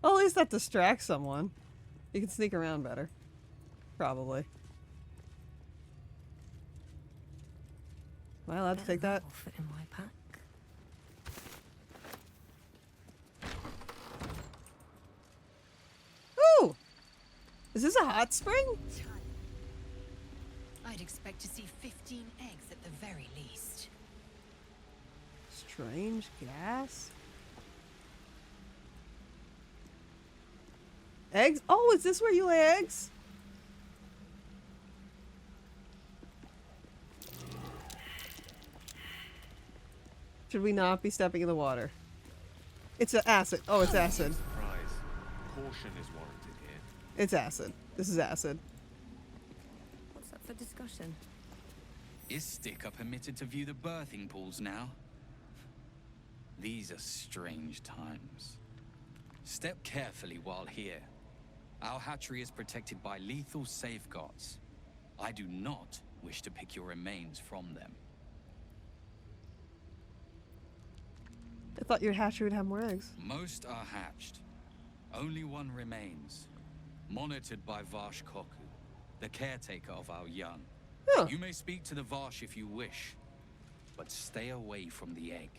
Well, at least that distracts someone. You can sneak around better. Probably. Am I allowed to take that? Will fit in my pack. Ooh! Is this a hot spring? I'd expect to see 15 eggs at the very least. Strange gas? Eggs? Oh, is this where you lay eggs? Should we not be stepping in the water? It's acid. Oh, it's acid. Surprise. Caution is warranted here. It's acid. This is acid. What's up for discussion? Is Sticker permitted to view the birthing pools now? These are strange times. Step carefully while here. Our hatchery is protected by lethal safeguards. I do not wish to pick your remains from them. I thought your hatchery would have more eggs. Most are hatched. Only one remains. Monitored by Varsh Koku, the caretaker of our young. Huh. You may speak to the Varsh if you wish, but stay away from the egg.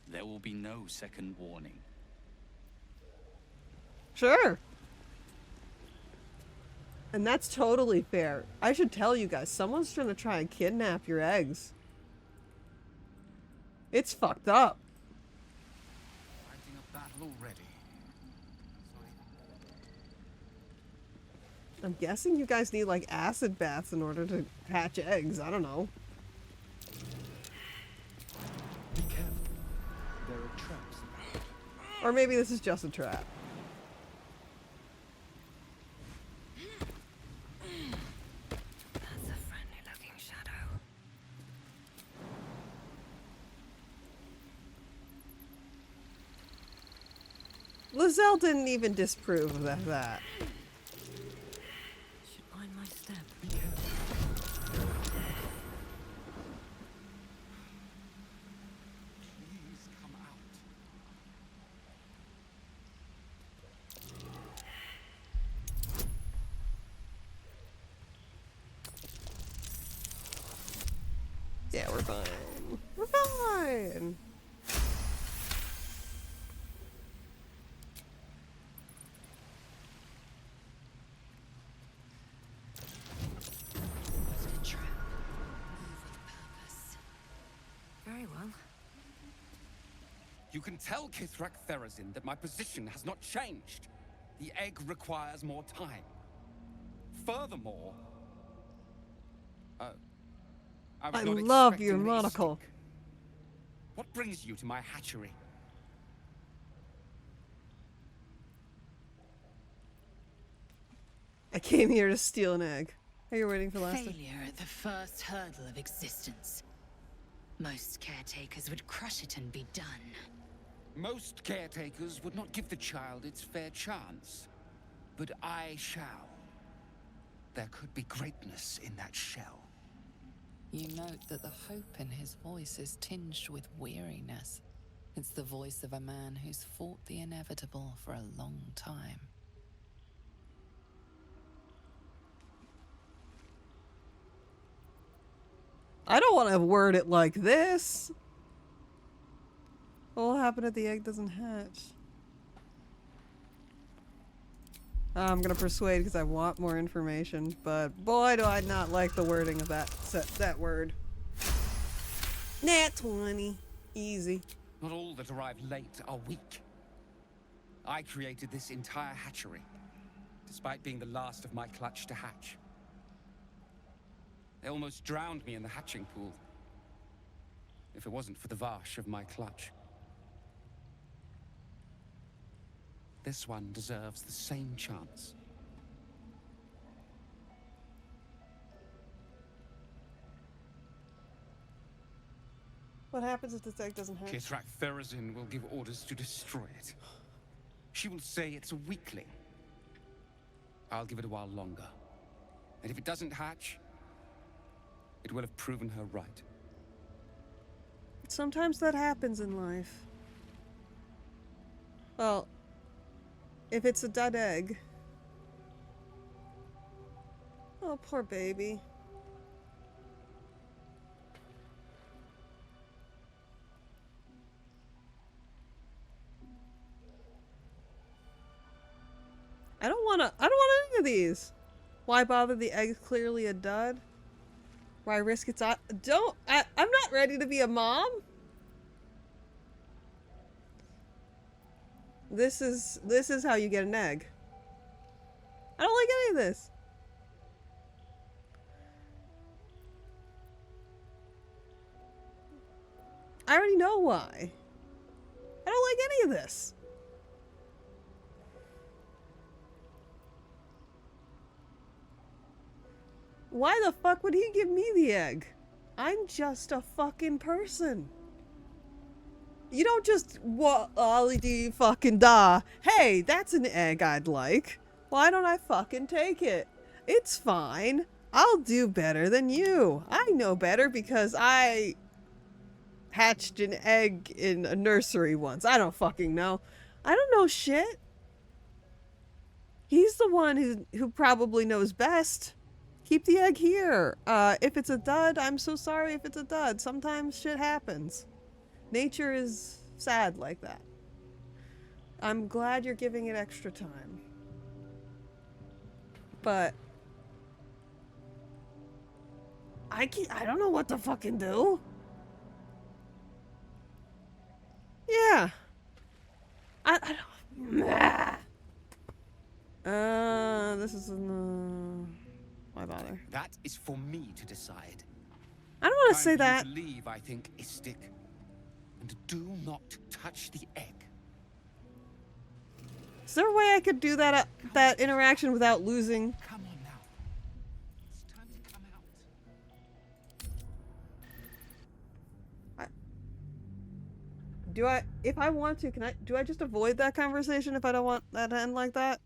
There will be no second warning. Sure. And that's totally fair. I should tell you guys, someone's trying to try and kidnap your eggs. It's fucked up. Fighting a battle already. I'm guessing you guys need like acid baths in order to hatch eggs. I don't know. Be careful. There are traps. Or maybe this is just a trap. That's a friendly looking shadow. Lizelle didn't even disprove of that. Should mind my step. Be careful. Please come out. Yeah, we're fine. We're fine. A trap. Move with purpose. Very well. You can tell Kithrak Therazin that my position has not changed. The egg requires more time. Furthermore... Oh. was I not love expecting your an monocle. East. What brings you to my hatchery? I came here to steal an egg. Are you waiting for last time? Failure at the first hurdle of existence. Most caretakers would crush it and be done. Most caretakers would not give the child its fair chance. But I shall. There could be greatness in that shell. You note that the hope in his voice is tinged with weariness. It's the voice of a man who's fought the inevitable for a long time. I don't want to word it like this. What will happen if the egg doesn't hatch? I'm gonna persuade because I want more information, but boy do I not like the wording of that word. Nat 20. Easy. Not all that arrive late are weak. I created this entire hatchery, despite being the last of my clutch to hatch. They almost drowned me in the hatching pool, if it wasn't for the Varsh of my clutch. This one deserves the same chance. What happens if this egg doesn't hatch? Kithrak Therazin will give orders to destroy it. She will say it's a weakling. I'll give it a while longer. And if it doesn't hatch, it will have proven her right. Sometimes that happens in life. Well, If it's a dud egg. Oh, poor baby. I don't want any of these. Why bother? The egg's clearly a dud. Why risk its I'm not ready to be a mom. This is how you get an egg. I don't like any of this. I already know why. I don't like any of this. Why the fuck would he give me the egg? I'm just a fucking person. You don't just Ollie fucking da. Hey, that's an egg I'd like. Why don't I fucking take it? It's fine. I'll do better than you. I know better because I hatched an egg in a nursery once. I don't fucking know. I don't know shit. He's the one who probably knows best. Keep the egg here. If it's a dud, I'm so sorry if it's a dud. Sometimes shit happens. Nature is sad like that. I'm glad you're giving it extra time. But I don't know what to fucking do. Yeah. I don't. This is why bother? That is for me to decide. I don't want to Time say for you that. to leave, I think, Istik. And do not touch the egg. Is there a way I could do that interaction without losing? Come on now. It's time to come out. If I want to, do I just avoid that conversation if I don't want that to end like that?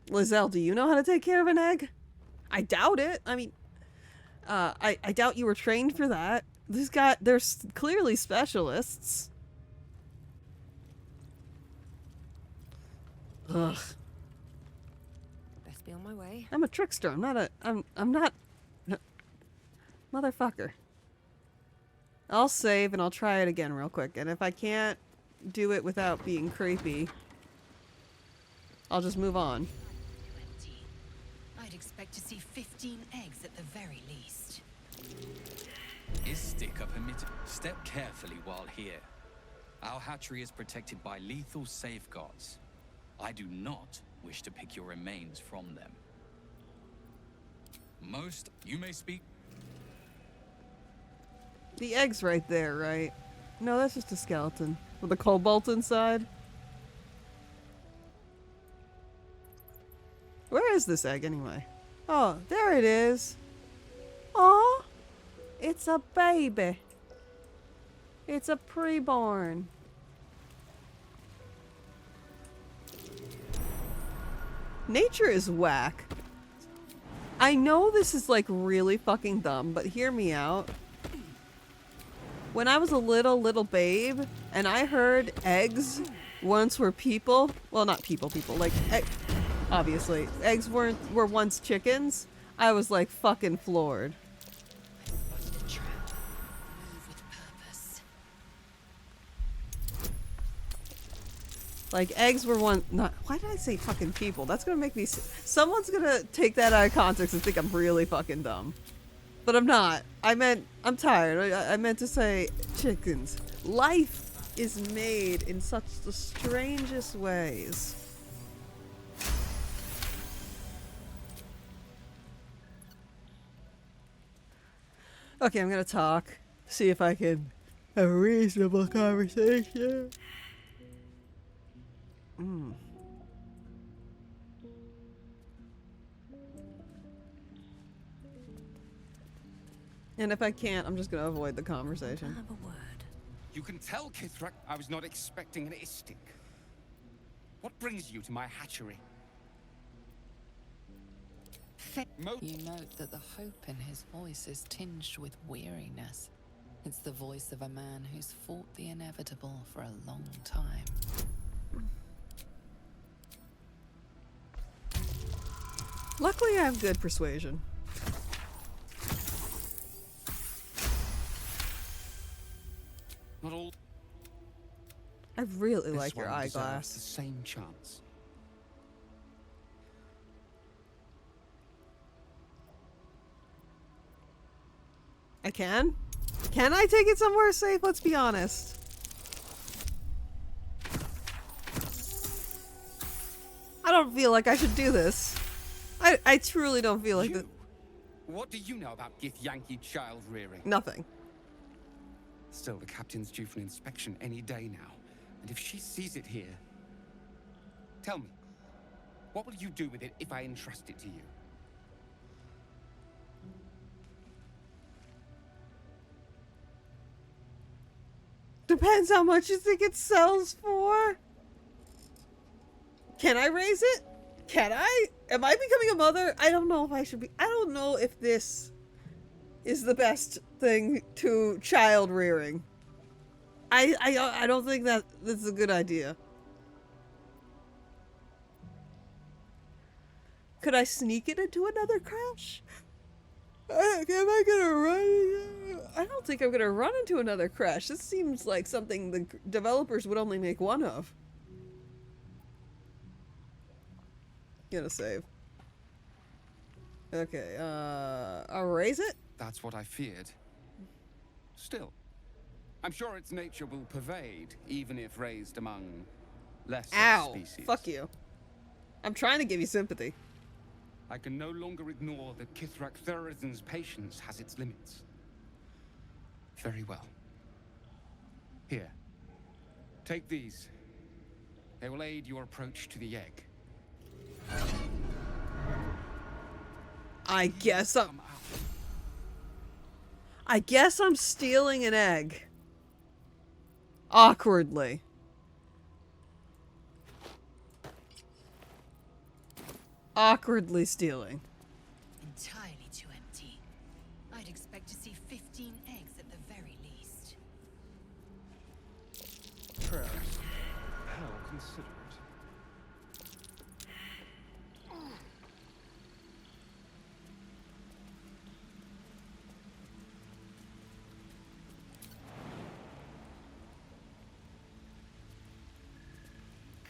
Lizelle, do you know how to take care of an egg? I doubt it. I mean, I doubt you were trained for that. There's clearly specialists. Ugh. Best be on my way. I'm a trickster. I'm not motherfucker. I'll save and I'll try it again real quick. And if I can't do it without being creepy, I'll just move on. 20. I'd expect to see 15 eggs at the very least. Istik are permitted. Step carefully while here. Our hatchery is protected by lethal safeguards. I do not wish to pick your remains from them. You may speak. The egg's right there, right? No, that's just a skeleton. With a cobalt inside. Where is this egg anyway? Oh, there it is. Aw, it's a baby. It's a preborn. Nature is whack. I know this is like really fucking dumb, but hear me out. When I was a little babe and I heard eggs once were people, well, not people, like obviously eggs were once chickens, I was like fucking floored. Spotted a trap. Move with purpose. Like eggs were why did I say fucking people? That's gonna make me someone's gonna take that out of context and think I'm really fucking dumb. But I'm not. I'm tired. I meant to say chickens. Life is made in such the strangest ways. Okay, I'm gonna talk. See if I can have a reasonable conversation. And if I can't, I'm just gonna avoid the conversation. Have a word. You can tell Kithrak I was not expecting an Istik. What brings you to my hatchery? You note that the hope in his voice is tinged with weariness. It's the voice of a man who's fought the inevitable for a long time. Luckily, I have good persuasion. Not all I really this like your one deserves the eyeglass. same chance. I can? Can I take it somewhere safe? Let's be honest. I don't feel like I should do this. I truly don't feel like that. What do you know about Githyanki child rearing? Nothing. Still, the captain's due for an inspection any day now. And if she sees it here... Tell me, what will you do with it if I entrust it to you? Depends how much you think it sells for. Can I raise it? Can I? Am I becoming a mother? I don't know if I should be. I don't know if this is the best thing to child rearing. I don't think that this is a good idea. Could I sneak it into another crash? Am I gonna run? I don't think I'm gonna run into another crash. This seems like something the developers would only make one of. Gonna save. Okay, I'll raise it? That's what I feared. Still, I'm sure its nature will pervade, even if raised among lesser Ow! species. Fuck you. I'm trying to give you sympathy. I can no longer ignore that Kithrak Thurizen's patience has its limits. Very well. Here. Take these. They will aid your approach to the egg. I guess I'm... Come out. I guess I'm stealing an egg. Awkwardly. Awkwardly stealing. Entirely too empty. I'd expect to see 15 eggs at the very least. Perhaps. How considerate.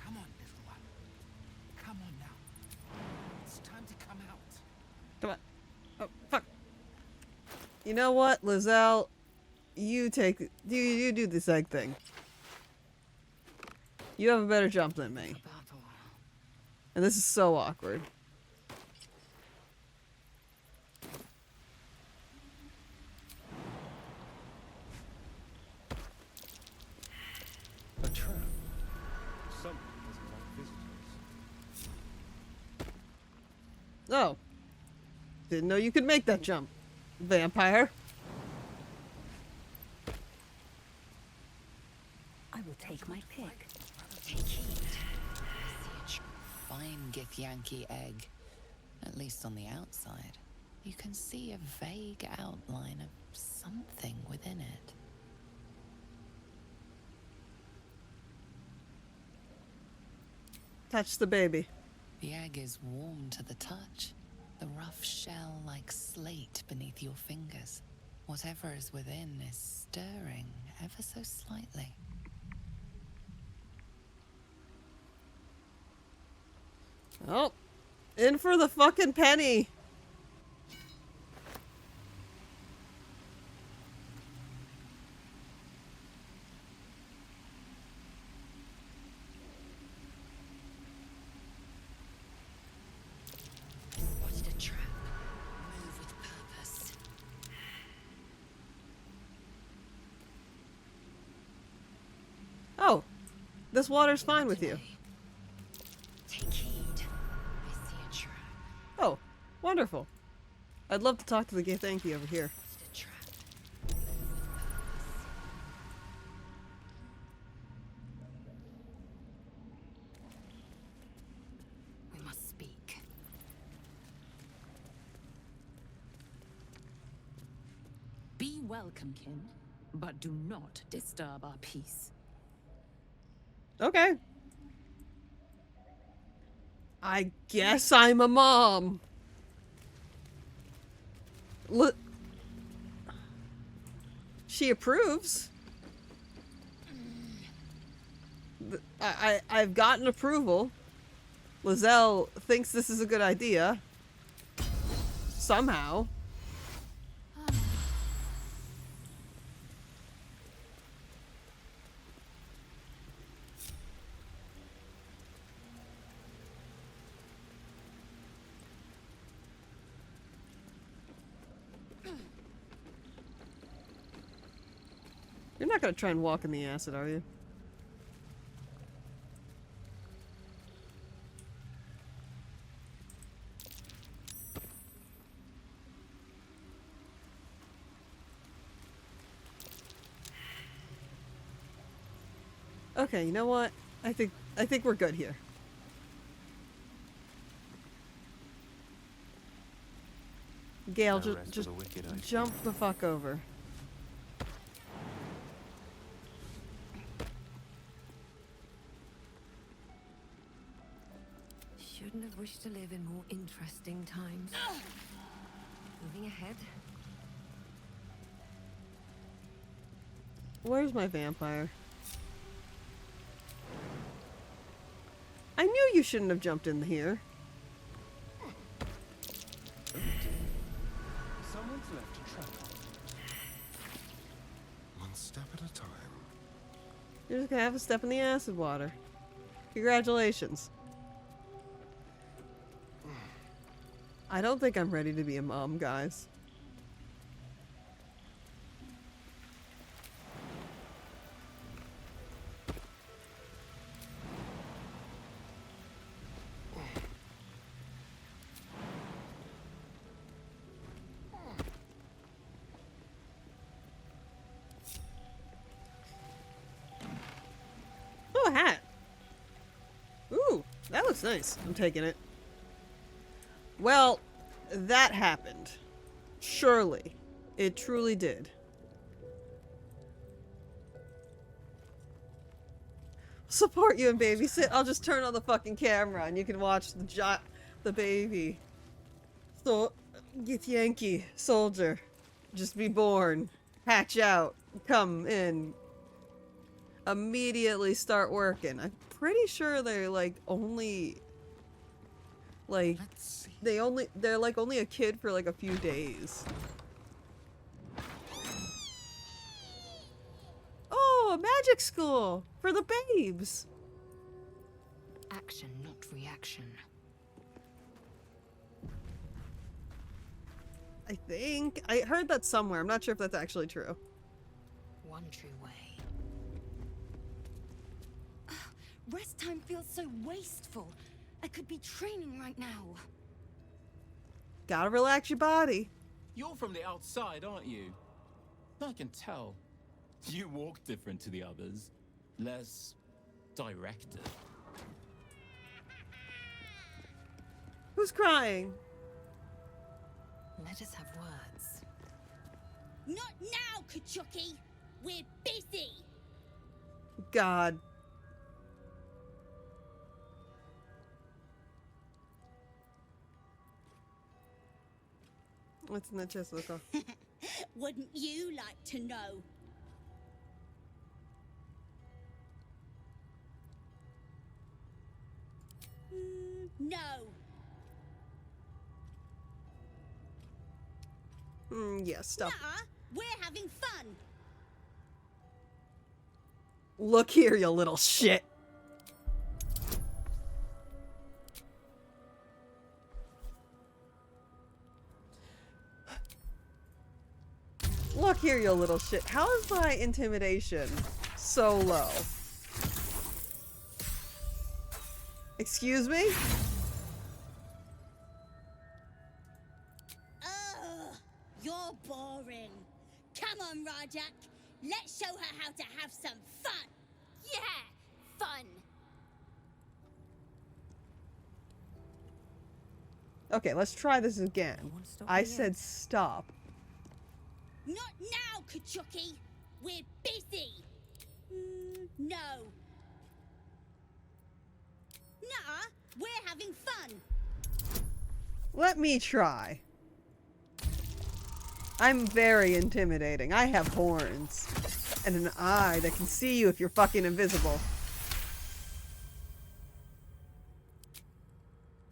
Come on, little one. Come on now. It's time to come out. Come on. Oh, fuck. You know what, Lizelle? You take... You do this egg thing. You have a better jump than me. And this is so awkward. A trap. Someone doesn't like visitors. Oh. Didn't know you could make that jump. Vampire. I will take my pick. Take heed. I see a Fine Githyanki egg. At least on the outside. You can see a vague outline of something within it. Touch the baby. The egg is warm to the touch. The rough shell like slate beneath your fingers. Whatever is within is stirring ever so slightly. Oh. In for the fucking penny. Spotted a trap. Move with purpose. Oh. This water's fine with you. Take heed. I see a trap. Oh. Wonderful. I'd love to talk to the Githyanki over here. Spotted a trap. Move with purpose. We must speak. welcome, kin, but do not disturb our peace. Okay. I guess I'm a mom. Look. She approves. I've gotten approval. Lizelle thinks this is a good idea. Somehow. You're not gonna try and walk in the acid, are you? Okay, you know what? I think we're good here. Gale, No rest for just the wicked, I see. jump the fuck over. Shouldn't have wished to live in more interesting times. Moving ahead. Where's my vampire? I knew you shouldn't have jumped in here. Someone's left a trap. One step at a time. You're just gonna have a step in the acid water. Congratulations. I don't think I'm ready to be a mom, guys. Oh, a hat. Ooh, that looks nice. I'm taking it. Well, that happened. Surely. It truly did. Support you and babysit. I'll just turn on the fucking camera and you can watch the baby. So, get Yankee, soldier. Just be born. Hatch out. Come in. Immediately start working. I'm pretty sure they're like only... Like, Let's see. they're like only a kid for like a few days. Oh, a magic school for the babes. Action, not reaction. I think I heard that somewhere. I'm not sure if that's actually true. One true way. Rest time feels so wasteful. I could be training right now. Gotta relax your body. You're from the outside, aren't you? I can tell. You walk different to the others. Less directed. Who's crying? Let us have words. Not now, Kachuki! We're busy! God. What's in the chest of the car? Wouldn't you like to know? No. Yeah, stop. Nuh-uh. We're having fun. Look here, you little shit. Look here, you little shit. How is my intimidation so low? Excuse me? Ugh, you're boring. Come on, Rajak. Let's show her how to have some fun. Yeah, fun. Okay, let's try this again. You want to stop I me said yet? stop. Not now, Kachuki. We're busy. No. Nuh-uh. We're having fun. Let me try. I'm very intimidating. I have horns. And an eye that can see you if you're fucking invisible.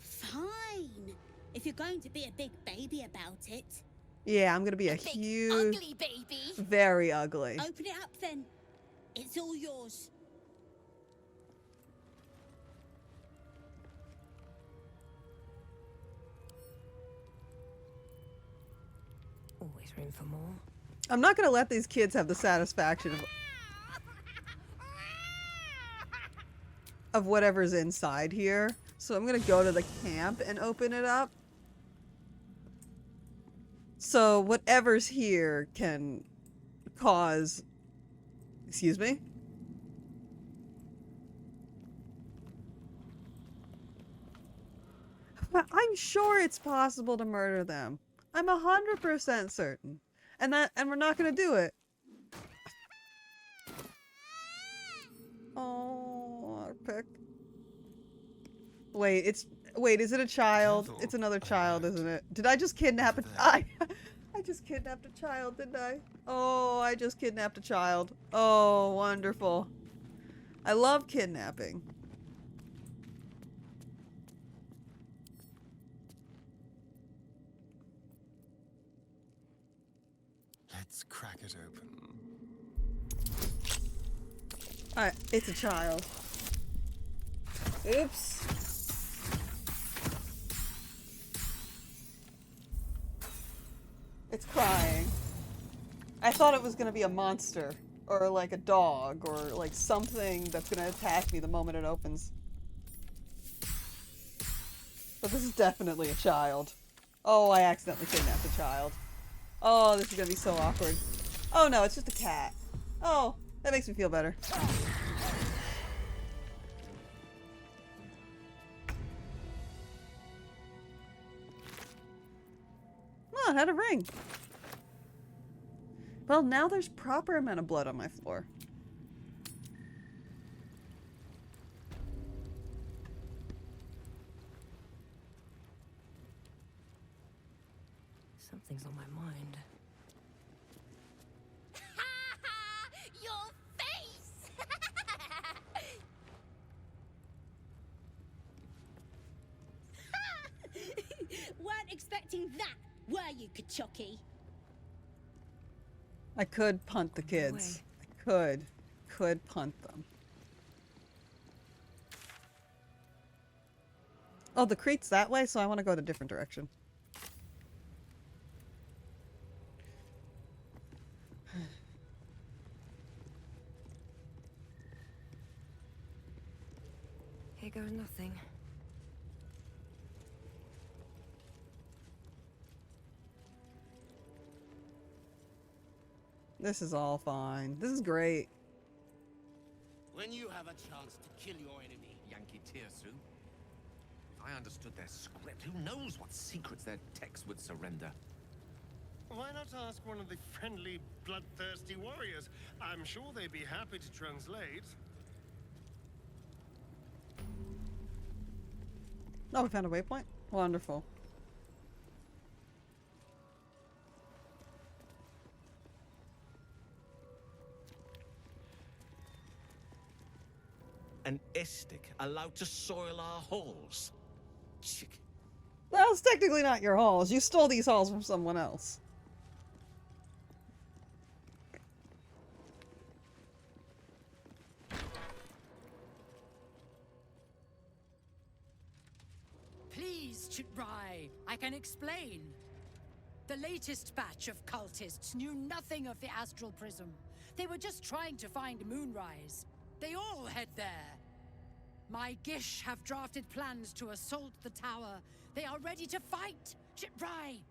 Fine. If you're going to be a big baby about it. Yeah, I'm gonna be a Big, huge... ugly baby. Very ugly. Open it up then. It's all yours. Always room for more. I'm not gonna let these kids have the satisfaction of whatever's inside here. So I'm gonna go to the camp and open it up. So whatever's here can cause... Excuse me? But I'm sure it's possible to murder them. I'm 100% certain. And we're not gonna do it. Oh, our pick. Wait, is it a child? It's another child, isn't it? Did I just kidnap I just kidnapped a child, didn't I? Oh, I just kidnapped a child. Oh, wonderful. I love kidnapping. Let's crack it open. Alright, it's a child. Oops. It's crying. I thought it was gonna be a monster. Or like a dog. Or like something that's gonna attack me the moment it opens. But this is definitely a child. Oh, I accidentally kidnapped a child. Oh, this is gonna be so awkward. Oh no, it's just a cat. Oh, that makes me feel better. Oh, it had a ring. Well, now there's proper amount of blood on my floor. Something's on my mind. Your face! Weren't expecting that, were you, Kachoki? I could punt the kids. I could punt them. Oh, the creek's that way, so I want to go the different direction. Here goes nothing. This is all fine. This is great. When you have a chance to kill your enemy, Yankee Tirsu, if I understood their script, who knows what secrets their text would surrender? Why not ask one of the friendly, bloodthirsty warriors? I'm sure they'd be happy to translate. Oh, we found a waypoint? Wonderful. An Estic allowed to soil our halls? Chick. Well, it's technically not your halls. You stole these halls from someone else. Please, Chitrai, I can explain. The latest batch of cultists knew nothing of the astral prism. They were just trying to find Moonrise. They all head there. My Gish have drafted plans to assault the tower. They are ready to fight. Chitrai,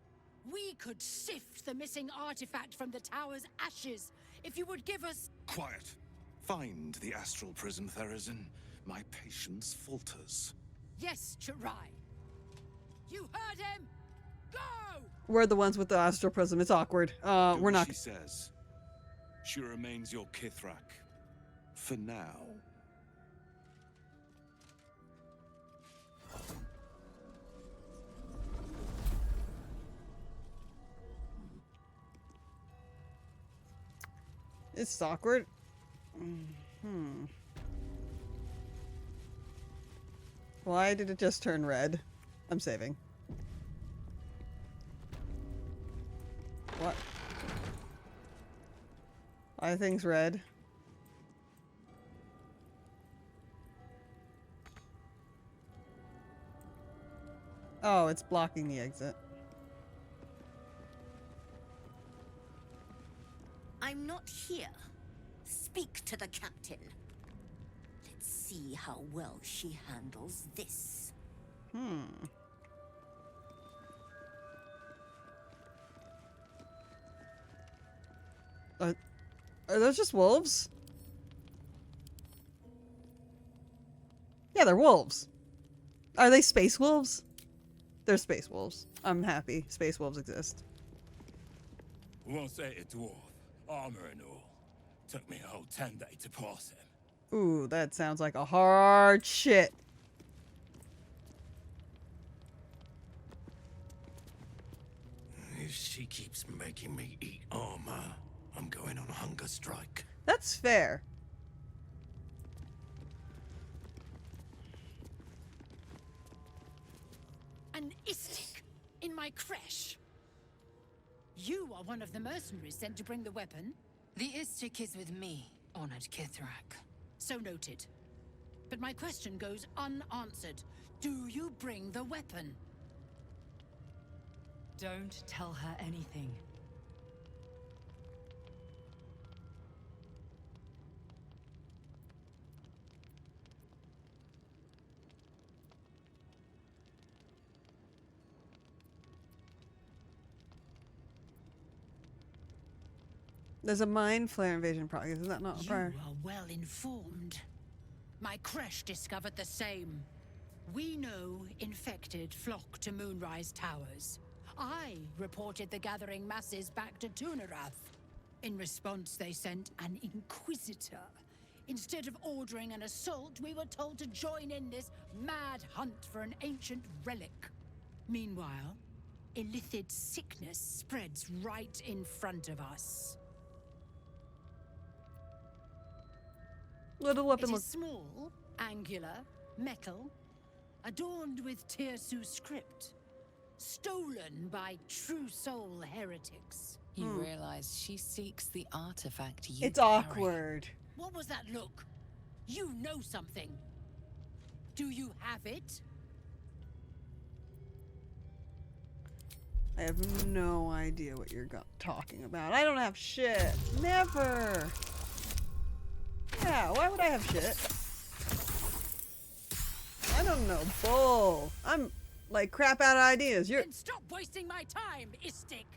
we could sift the missing artifact from the tower's ashes if you would give us... Quiet. Find the astral prism, Therazin. My patience falters. Yes, Chitrai. You heard him! Go! We're the ones with the astral prism. It's awkward. Do We're what not... she says. She remains your Kithrak. For now. It's awkward. Why did it just turn red? I'm saving. What? Why are things red? Oh, it's blocking the exit. I'm not here. Speak to the captain. Let's see how well she handles this. Are those just wolves? Yeah, they're wolves. Are they space wolves? They're space wolves. I'm happy. Space wolves exist. Once ate a dwarf, armor and all. Took me a whole 10 days to pass him. Ooh, that sounds like a hard shit. If she keeps making me eat armor, I'm going on a hunger strike. That's fair. An istik in my creche. You are one of the mercenaries sent to bring the weapon. The Istik is with me, honored Kithrak. So noted. But my question goes unanswered. Do you bring the weapon? Don't tell her anything. There's a mind flare invasion progress. Is that not a You prior? are well informed. My creche discovered the same. We know infected flock to Moonrise Towers. I reported the gathering masses back to Tunarath. In response, they sent an inquisitor. Instead of ordering an assault, we were told to join in this mad hunt for an ancient relic. Meanwhile, illithid sickness spreads right in front of us. Little weapon It is looks. small, angular, metal, adorned with Tirsu script, stolen by true soul heretics. You realize she seeks the artifact you It's carry. awkward. What was that look? You know something. Do you have it? I have no idea what you're talking about. I don't have shit. Never. Yeah, why would I have shit? I don't know. Bull. I'm like crap out of ideas. You're. Then stop wasting my time, Istik.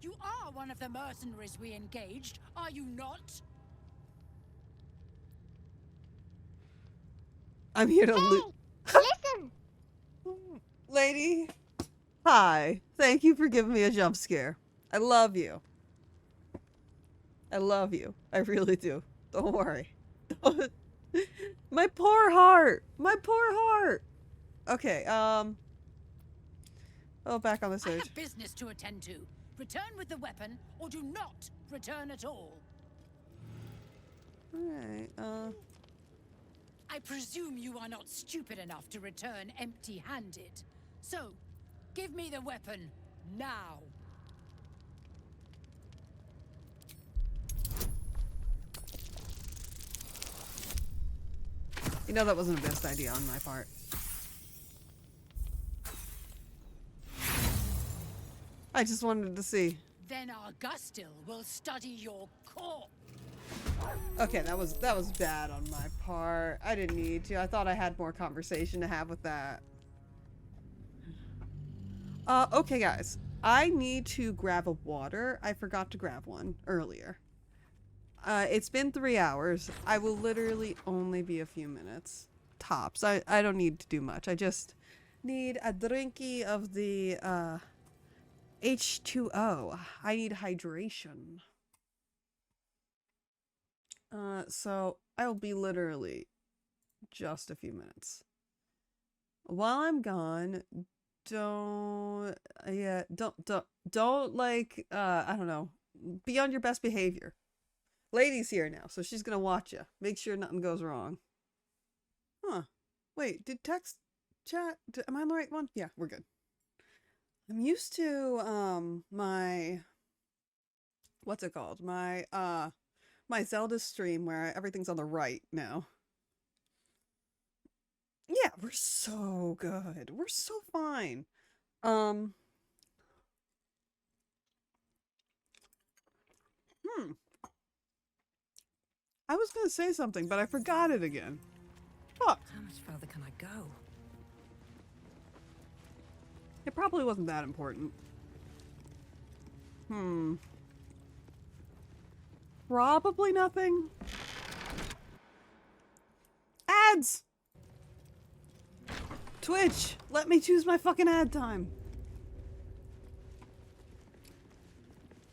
You are one of the mercenaries we engaged, are you not? I'm here to loot. Listen! Lady. Hi. Thank you for giving me a jump scare. I love you. I love you. I really do. Don't worry. My poor heart. My poor heart. Okay, oh, back on the I stage. have business to attend to. Return with the weapon, or do not return at all. Alright, I presume you are not stupid enough to return empty-handed. So, give me the weapon, now. you know that wasn't the best idea on my part. I just wanted to see. Then Augustil will study your corpse. Okay, that was bad on my part. I didn't need to. I thought I had more conversation to have with that. Okay guys. I need to grab a water. I forgot to grab one earlier. It's been 3 hours. I will literally only be a few minutes. Tops. I don't need to do much. I just need a drinky of the, H2O. I need hydration. So I'll be literally just a few minutes. While I'm gone, don't like I don't know, be on your best behavior. Lady's here now, so she's gonna watch you. Make sure nothing goes wrong. Huh. Wait, did text chat? Am I on the right one? Yeah, we're good. I'm used to my what's it called? My Zelda stream where everything's on the right now. Yeah, we're so good. We're so fine. I was gonna say something, but I forgot it again. Fuck. How much further can I go? It probably wasn't that important. Probably nothing. Ads! Twitch, let me choose my fucking ad time.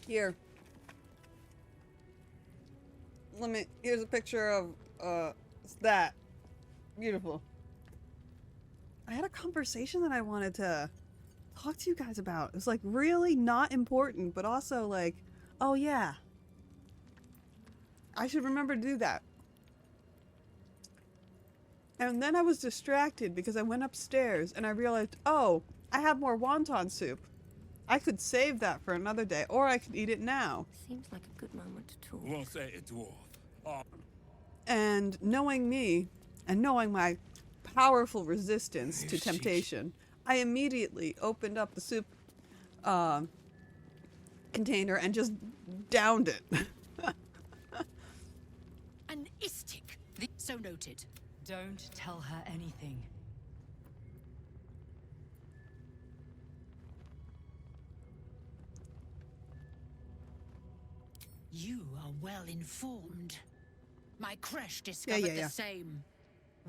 Here. Here's a picture of, that. Beautiful. I had a conversation that I wanted to talk to you guys about. It was like really not important, but also like, oh yeah. I should remember to do that. And then I was distracted because I went upstairs and I realized, oh, I have more wonton soup. I could save that for another day, or I could eat it now. Seems like a good moment to talk. Won't say it, dwarf. Oh. And knowing me, and knowing my powerful resistance to temptation, I immediately opened up the soup container and just downed it. An istic. So noted. Don't tell her anything. You are well informed. My creche discovered the same.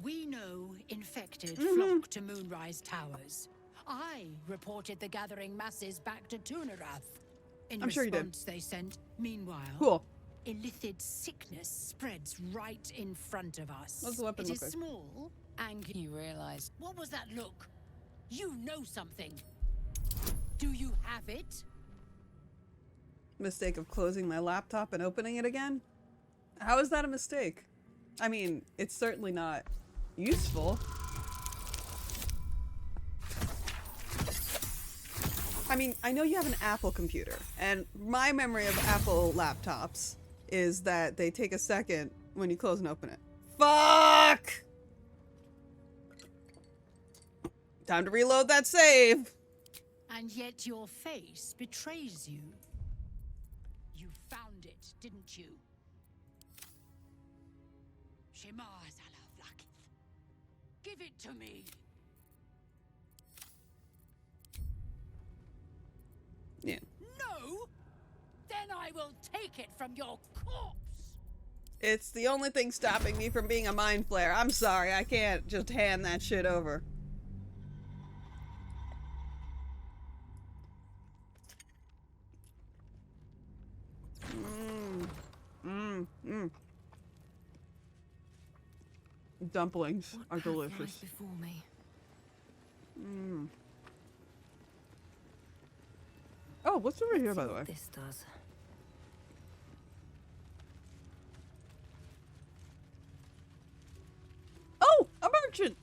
We know infected flock to Moonrise Towers. I reported the gathering masses back to Tunarath. In I'm sure you did. response, they sent, meanwhile, Cool. illithid sickness spreads right in front of us. What's the weapon It look is like? small and You realize. What was that look? You know something. Do you have it? Mistake of closing my laptop and opening it again? How is that a mistake? I mean, it's certainly not useful. I mean, I know you have an Apple computer, and my memory of Apple laptops is that they take a second when you close and open it. Fuck! Time to reload that save! And yet your face betrays you. You found it, didn't you? Shema Zalavlakith. Give it to me. Yeah. No? Then I will take it from your corpse. It's the only thing stopping me from being a mind flayer. I'm sorry, I can't just hand that shit over. Dumplings are delicious. Before me. Oh, what's over here, by the way? This does. Oh, a merchant.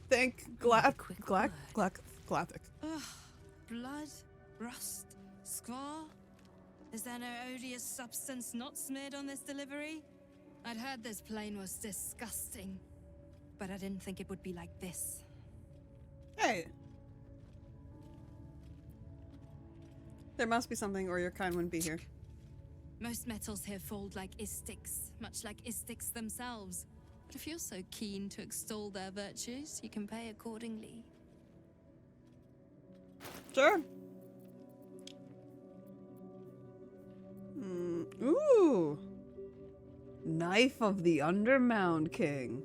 Thank Glathic. Ugh. Blood, rust, squar. Is there no odious substance not smeared on this delivery? I'd heard this plane was disgusting, but I didn't think it would be like this. Hey. There must be something, or your kind wouldn't be here. Most metals here fold like istics, much like istics themselves. But if you're so keen to extol their virtues, you can pay accordingly. Sure. Ooh. Knife of the Undermound King.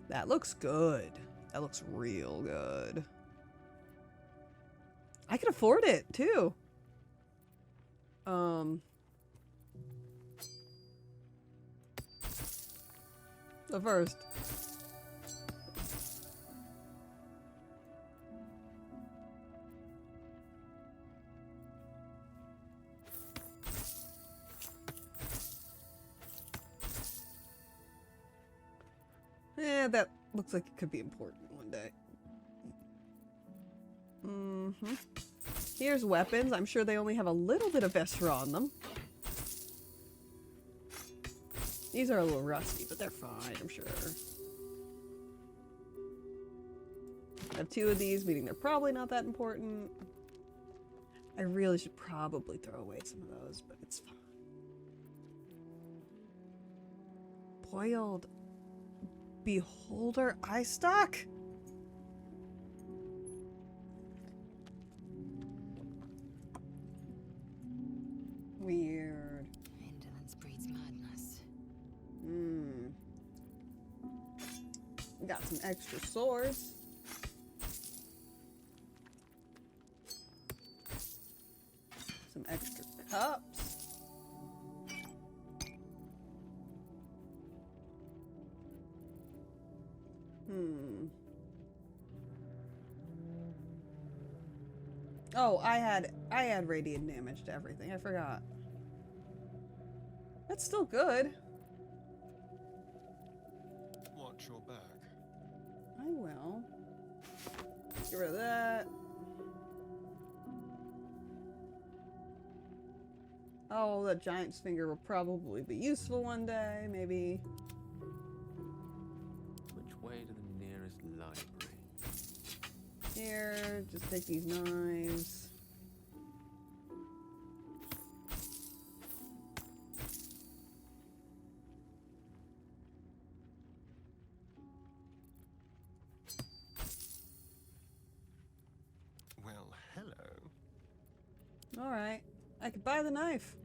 That looks good. That looks real good. I can afford it too. The first. Eh, that looks like it could be important one day. Here's weapons. I'm sure they only have a little bit of Vestra on them. These are a little rusty, but they're fine, I'm sure. I have 2 of these, meaning they're probably not that important. I really should probably throw away some of those, but it's fine. Boiled Beholder eye stock? Weird. Indolence breeds madness. Got some extra swords. Some extra cups. Oh, I had radiant damage to everything. I forgot. That's still good. Watch your back. I will. Get rid of that. Oh, that giant's finger will probably be useful one day, maybe. Which way to the nearest library? Here, just take these knives. Well, hello. Alright. I could buy the knife.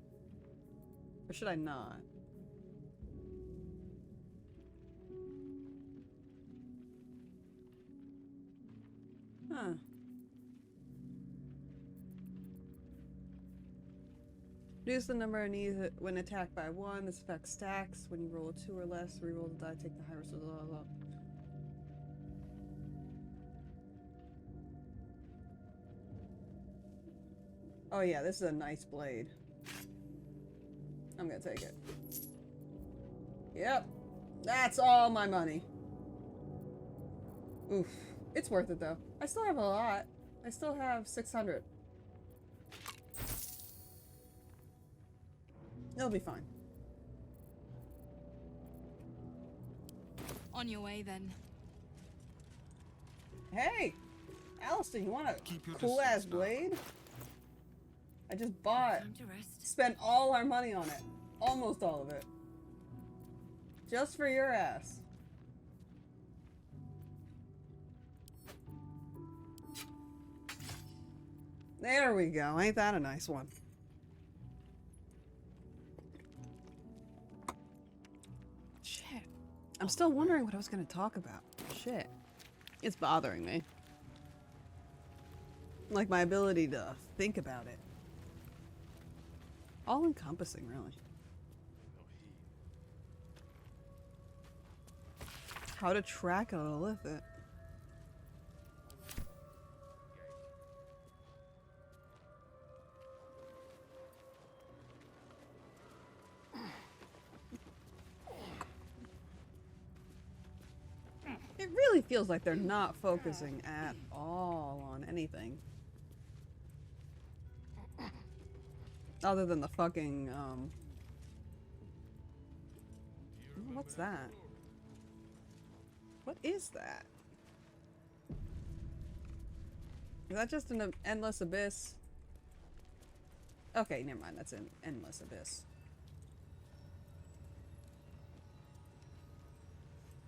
Or should I not? Huh. Reduce the number of knees when attacked by 1. This effect stacks. When you roll a 2 or less, reroll the die, take the higher result. Blah, blah, blah. Oh yeah, this is a nice blade. I'm gonna take it. Yep. That's all my money. Oof. It's worth it though. I still have a lot. I still have 600. It'll be fine. On your way then. Hey! Alistair, you want a cool ass blade? I just bought. Spent all our money on it. Almost all of it. Just for your ass. There we go. Ain't that a nice one? Shit. I'm still wondering what I was going to talk about. Shit. It's bothering me. Like my ability to think about it. All encompassing, really. How to track a lithic. It really feels like they're not focusing at all on anything. Other than the fucking, what's that? What is that? Is that just an endless abyss? Okay, never mind. That's an endless abyss.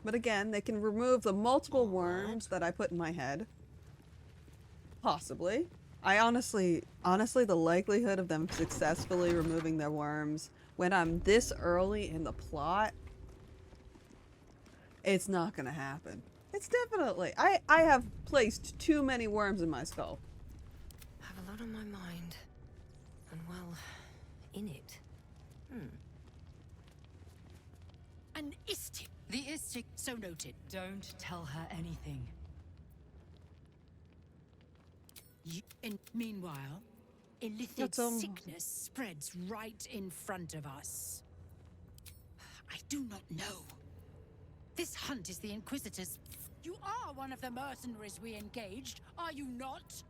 But again, they can remove the multiple worms that I put in my head. Possibly. I honestly, the likelihood of them successfully removing their worms when I'm this early in the plot It's not gonna happen. It's definitely. I have placed too many worms in my skull. I have a lot on my mind. And well, in it. An Istik. The Istik, so noted. Don't tell her anything. And meanwhile, illithid That's, sickness spreads right in front of us. I do not know. This hunt is the Inquisitors. You are one of the mercenaries we engaged, are you not?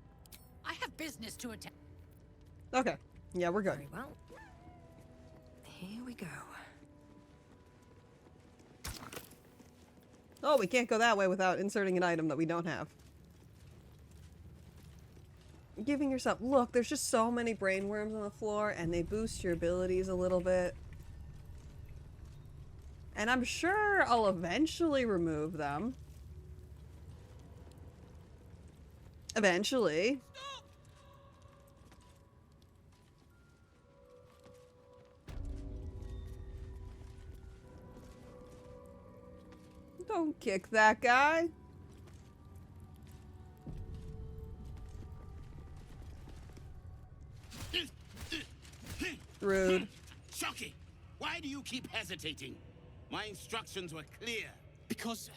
I have business to attend. Okay. Yeah, we're good. Very well. Here we go. Oh, we can't go that way without inserting an item that we don't have. Giving yourself... Look, there's just so many brain worms on the floor, and they boost your abilities a little bit. And I'm sure I'll eventually remove them. Eventually. Don't kick that guy. Rude. Shocky! Why do you keep hesitating? My instructions were clear. Because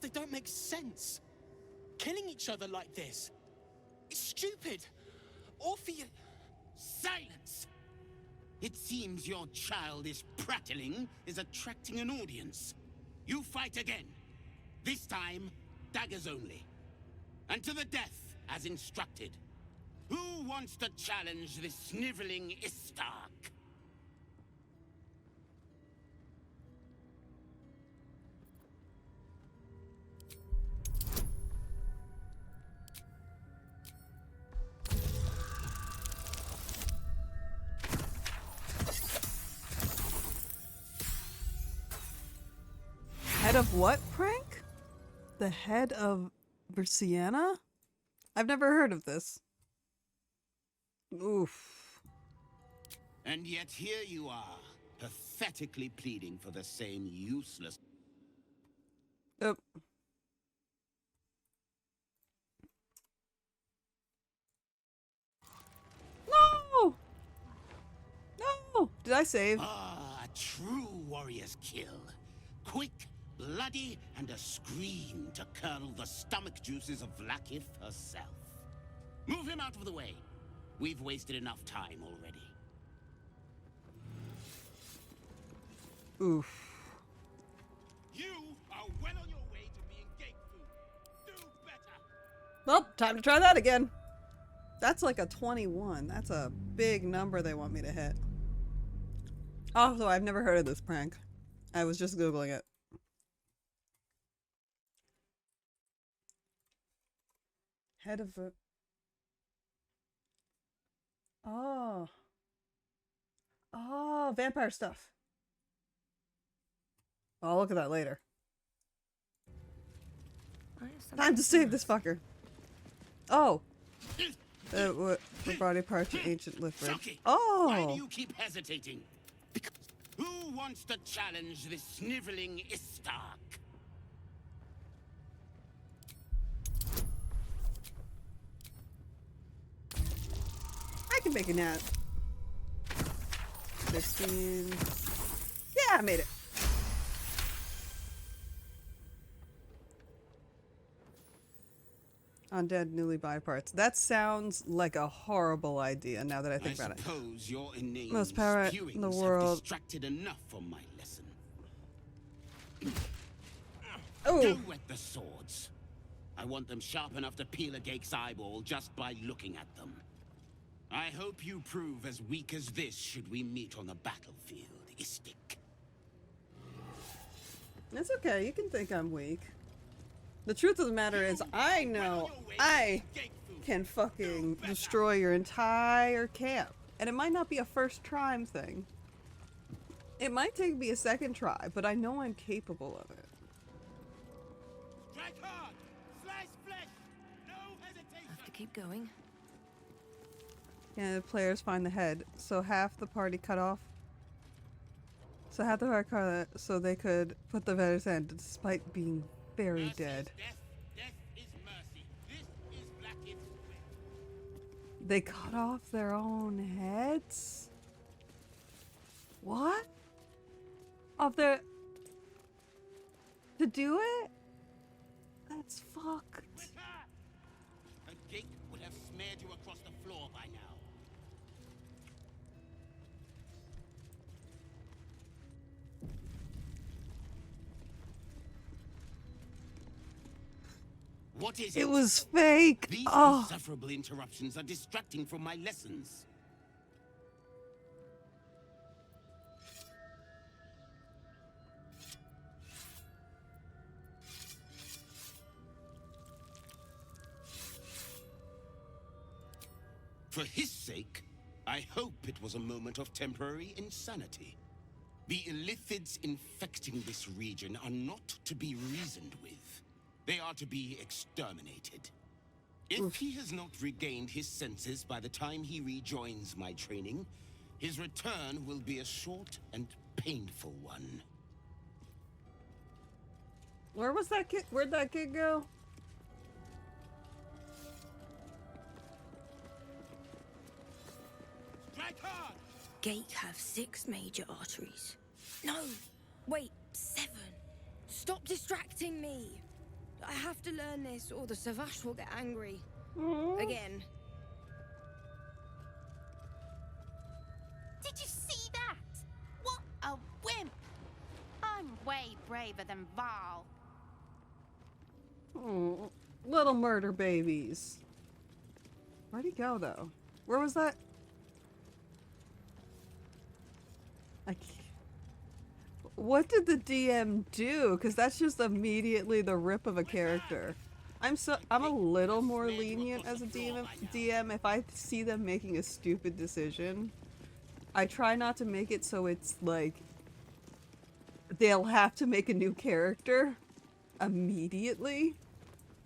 they don't make sense. Killing each other like this. It's stupid. Or for you. Silence! It seems your childish prattling is attracting an audience. You fight again. This time, daggers only. And to the death, as instructed. Who wants to challenge this sniveling Istark? Head of what, Prank? The head of Bersiana? I've never heard of this. Oof. And yet here you are, pathetically pleading for the same useless... Oh. No! No! Did I save? Ah, a true warrior's kill. Quick, bloody, and a scream to curdle the stomach juices of Vlaakith herself. Move him out of the way. We've wasted enough time already. Oof. You are well on your way to being gate food. Do better. Well, time to try that again. That's like a 21. That's a big number they want me to hit. Also, I've never heard of this prank. I was just Googling it. Head of a... Oh. Oh, vampire stuff. I'll look at that later. Time to save this fucker. Oh. What body parts of ancient liquid. Oh. Why do you keep hesitating? Because who wants to challenge this sniveling Istark? I can make a nat. 15. Yeah, I made it. Undead newly body parts. That sounds like a horrible idea now that I think about it. Your inane Most power in the spewings world. have distracted enough from my lesson. Oh. Go wet the swords. I want them sharp enough to peel a Gake's eyeball just by looking at them. I hope you prove as weak as this should we meet on the battlefield, Istik. That's okay. You can think I'm weak. The truth of the matter is, I know I can fucking destroy your entire camp. And it might not be a first try thing. It might take me a second try, but I know I'm capable of it. Strike hard! Slice flesh! No hesitation! Have to keep going. Yeah, the players find the head, so half the party cut off. So I had the right car so they could put the veterans in despite being very dead. They cut off their own heads? What? Of their... To do it? That's fucked. A gate would have smeared you across the floor by now. What is it? It was fake. These Oh. insufferable interruptions are distracting from my lessons. For his sake, I hope it was a moment of temporary insanity. The illithids infecting this region are not to be reasoned with. They are to be exterminated. If he has not regained his senses by the time he rejoins my training, his return will be a short and painful one. Where was that kid? Where'd that kid go? Gate have 6 major arteries. No, wait, 7. Stop distracting me. I have to learn this or the Savash will get angry. Again. Did you see that? What a wimp! I'm way braver than Val. Oh, little murder babies. Where'd he go, though? Where was that? What did the DM do? Because that's just immediately the rip of a character. I'm a little more lenient as a DM if I see them making a stupid decision. I try not to make it so it's like they'll have to make a new character immediately.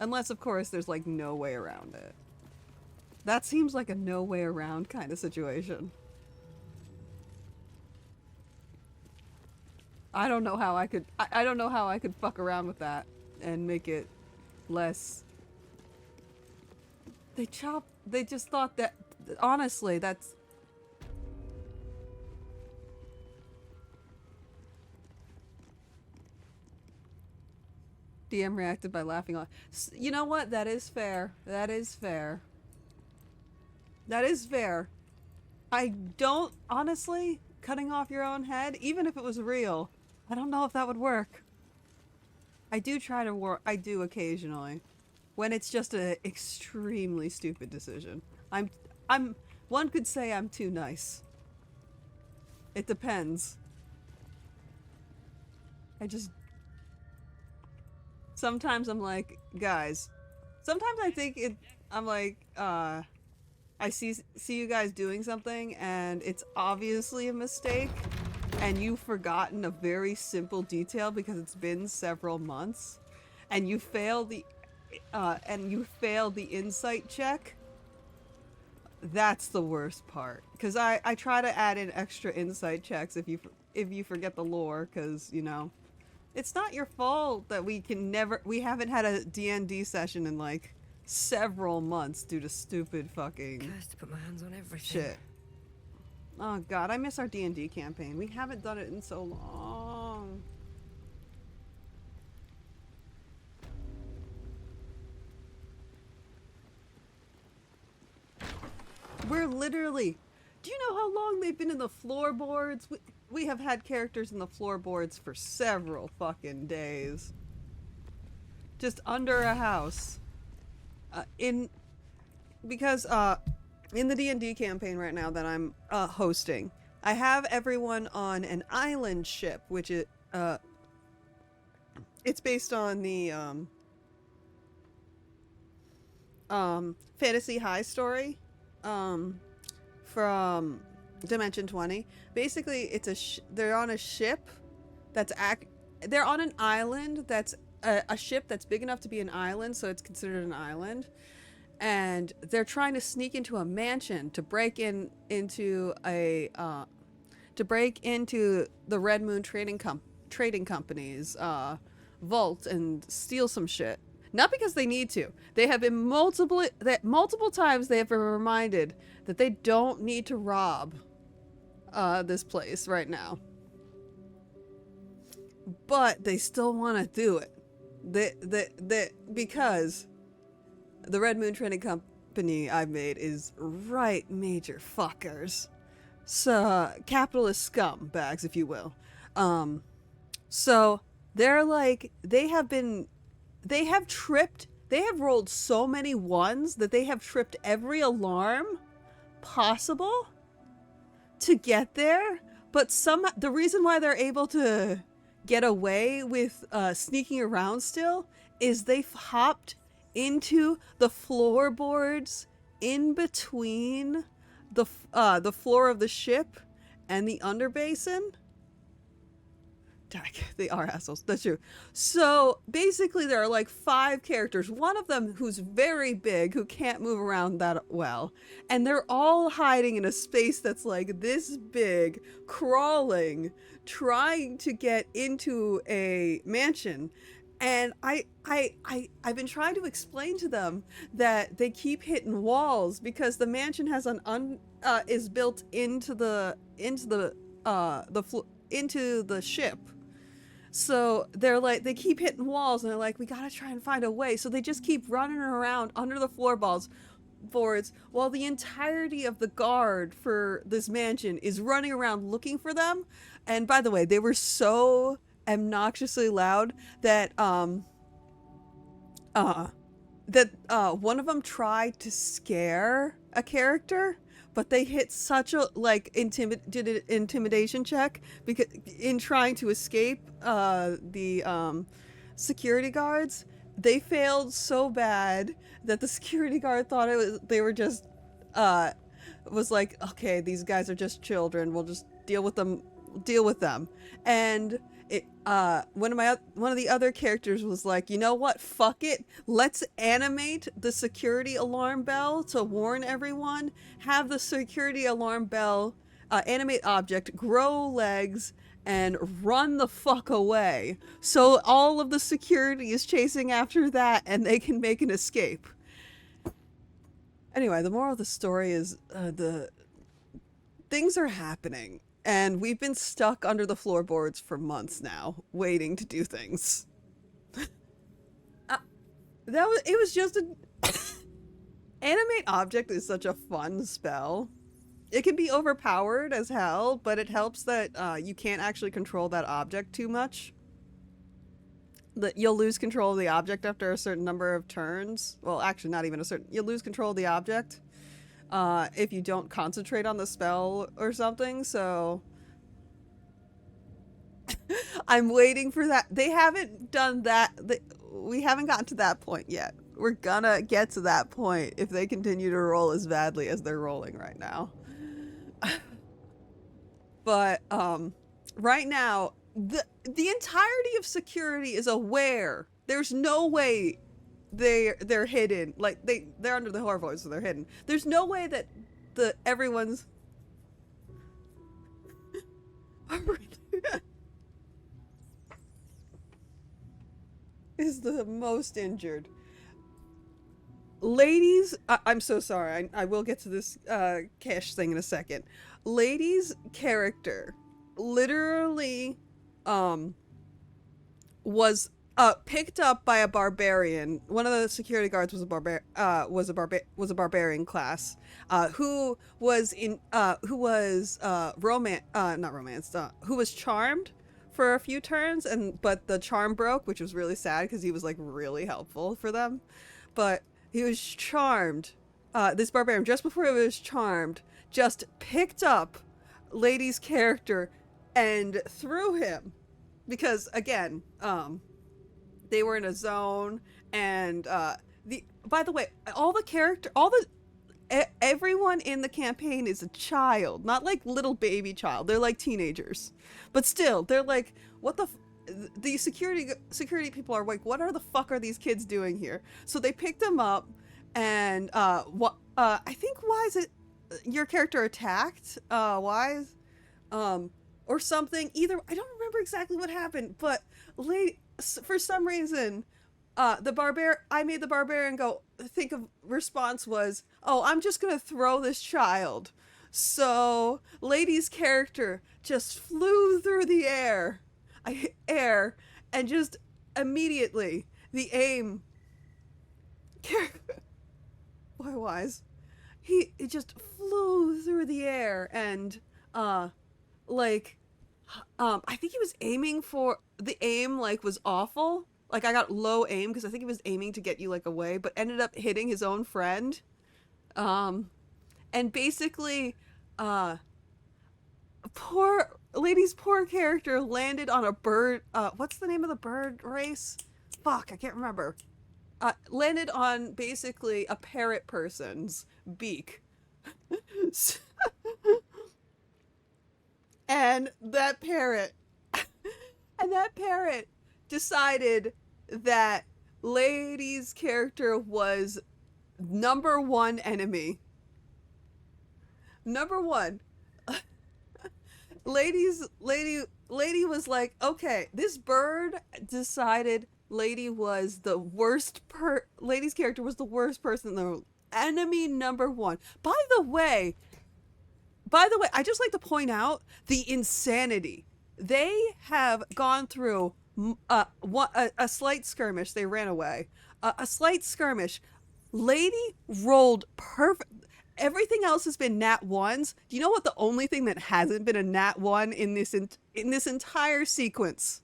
Unless, of course, there's like no way around it. That seems like a no way around kind of situation. I don't know how I could I don't know how I could fuck around with that and make it less. They just thought that, honestly, that's DM reacted by laughing on. You know what? That is fair. That is fair. That is fair. I don't, honestly, cutting off your own head, even if it was real, I don't know if that would work. I do try to I do occasionally. When it's just an extremely stupid decision. One could say I'm too nice. It depends. Sometimes I'm like, guys, sometimes I think I'm like, I see you guys doing something and it's obviously a mistake and you've forgotten a very simple detail because it's been several months and you fail the insight check. That's the worst part, because I try to add in extra insight checks if you forget the lore, because you know it's not your fault that we haven't had a D&D session in like several months due to stupid fucking Cursed to put my hands on everything. shit. Oh god, I miss our D&D campaign. We haven't done it in so long. We're literally... Do you know how long they've been in the floorboards? We have had characters in the floorboards for several fucking days. Just under a house. Because in the D&D campaign right now that I'm hosting, I have everyone on an island ship, which it's based on the Fantasy High story from Dimension 20. Basically, it's they're on a ship that's they're on an island that's a ship that's big enough to be an island, so it's considered an island. And they're trying to sneak into a mansion to break into a to break into the Red Moon Trading Company's vault and steal some shit. Not because they need to. They have been multiple times they have been reminded that they don't need to rob this place right now. But they still want to do it. Because the Red Moon Trading Company I've made is right major fuckers. So, capitalist scumbags, if you will. So they're like, they have rolled so many ones that they have tripped every alarm possible to get there. But the reason why they're able to get away with sneaking around still is they've hopped into the floorboards in between the floor of the ship and the underbasin. They are assholes. That's true. So basically there are like 5 characters, one of them who's very big, who can't move around that well, and they're all hiding in a space that's like this big, crawling, trying to get into a mansion. And I've been trying to explain to them that they keep hitting walls because the mansion has is built into the ship. So they're like, they keep hitting walls and they're like, we gotta try and find a way. So they just keep running around under the floorboards while the entirety of the guard for this mansion is running around looking for them. And by the way, they were so obnoxiously loud that one of them tried to scare a character, but they hit such a intimidation check because in trying to escape the security guards. They failed so bad that the security guard thought they were just was like, okay, these guys are just children, we'll just deal with them. And one of the other characters was like, you know what, fuck it, let's animate the security alarm bell to warn everyone, have the security alarm bell animate object, grow legs, and run the fuck away. So all of the security is chasing after that and they can make an escape. Anyway, the moral of the story is the things are happening. And we've been stuck under the floorboards for months now, waiting to do things. It was just animate object is such a fun spell. It can be overpowered as hell, but it helps that you can't actually control that object too much. That you'll lose control of the object after a certain number of turns. Well, actually, not even a certain. You'll lose control of the object if you don't concentrate on the spell or something. So I'm waiting for that. They haven't done that. We haven't gotten to that point yet. We're gonna get to that point if they continue to roll as badly as they're rolling right now. But right now the entirety of security is aware. There's no way they're hidden. Like they're under the floorboards, so they're hidden. There's no way that everyone's is the most injured. Ladies, I'm so sorry. I will get to this cash thing in a second. Lady's character literally was picked up by a barbarian. One of the security guards was a barbarian class who was charmed for a few turns, but the charm broke, which was really sad because he was like really helpful for them. But he was charmed. This barbarian, just before he was charmed, just picked up Lady's character and threw him because, again, they were in a zone. And by the way, everyone in the campaign is a child, not like little baby child. They're like teenagers, but still, they're like, what the security people are like, what are the fuck are these kids doing here? So they picked them up, and I think, why is it your character attacked? or something. Either I don't remember exactly what happened, but for some reason, I made the barbarian go think of response was, oh, I'm just gonna throw this child. So Lady's character just flew through the air, and just immediately the aim. Boy, wise. He just flew through the air and like I think he was aiming for the aim like was awful. Like I got low aim because I think he was aiming to get you like away, but ended up hitting his own friend. And basically poor character landed on a bird. What's the name of the bird race? Fuck, I can't remember. Landed on basically a parrot person's beak. and that parrot decided that Lady's character was number one enemy. Number one. Lady was like, okay, this bird decided Lady's character was the worst person in the world. Enemy number one. By the way, I just like to point out the insanity. They have gone through a slight skirmish. They ran away. A slight skirmish. Lady rolled perfect. Everything else has been nat ones. Do you know what the only thing that hasn't been a nat one in this entire sequence?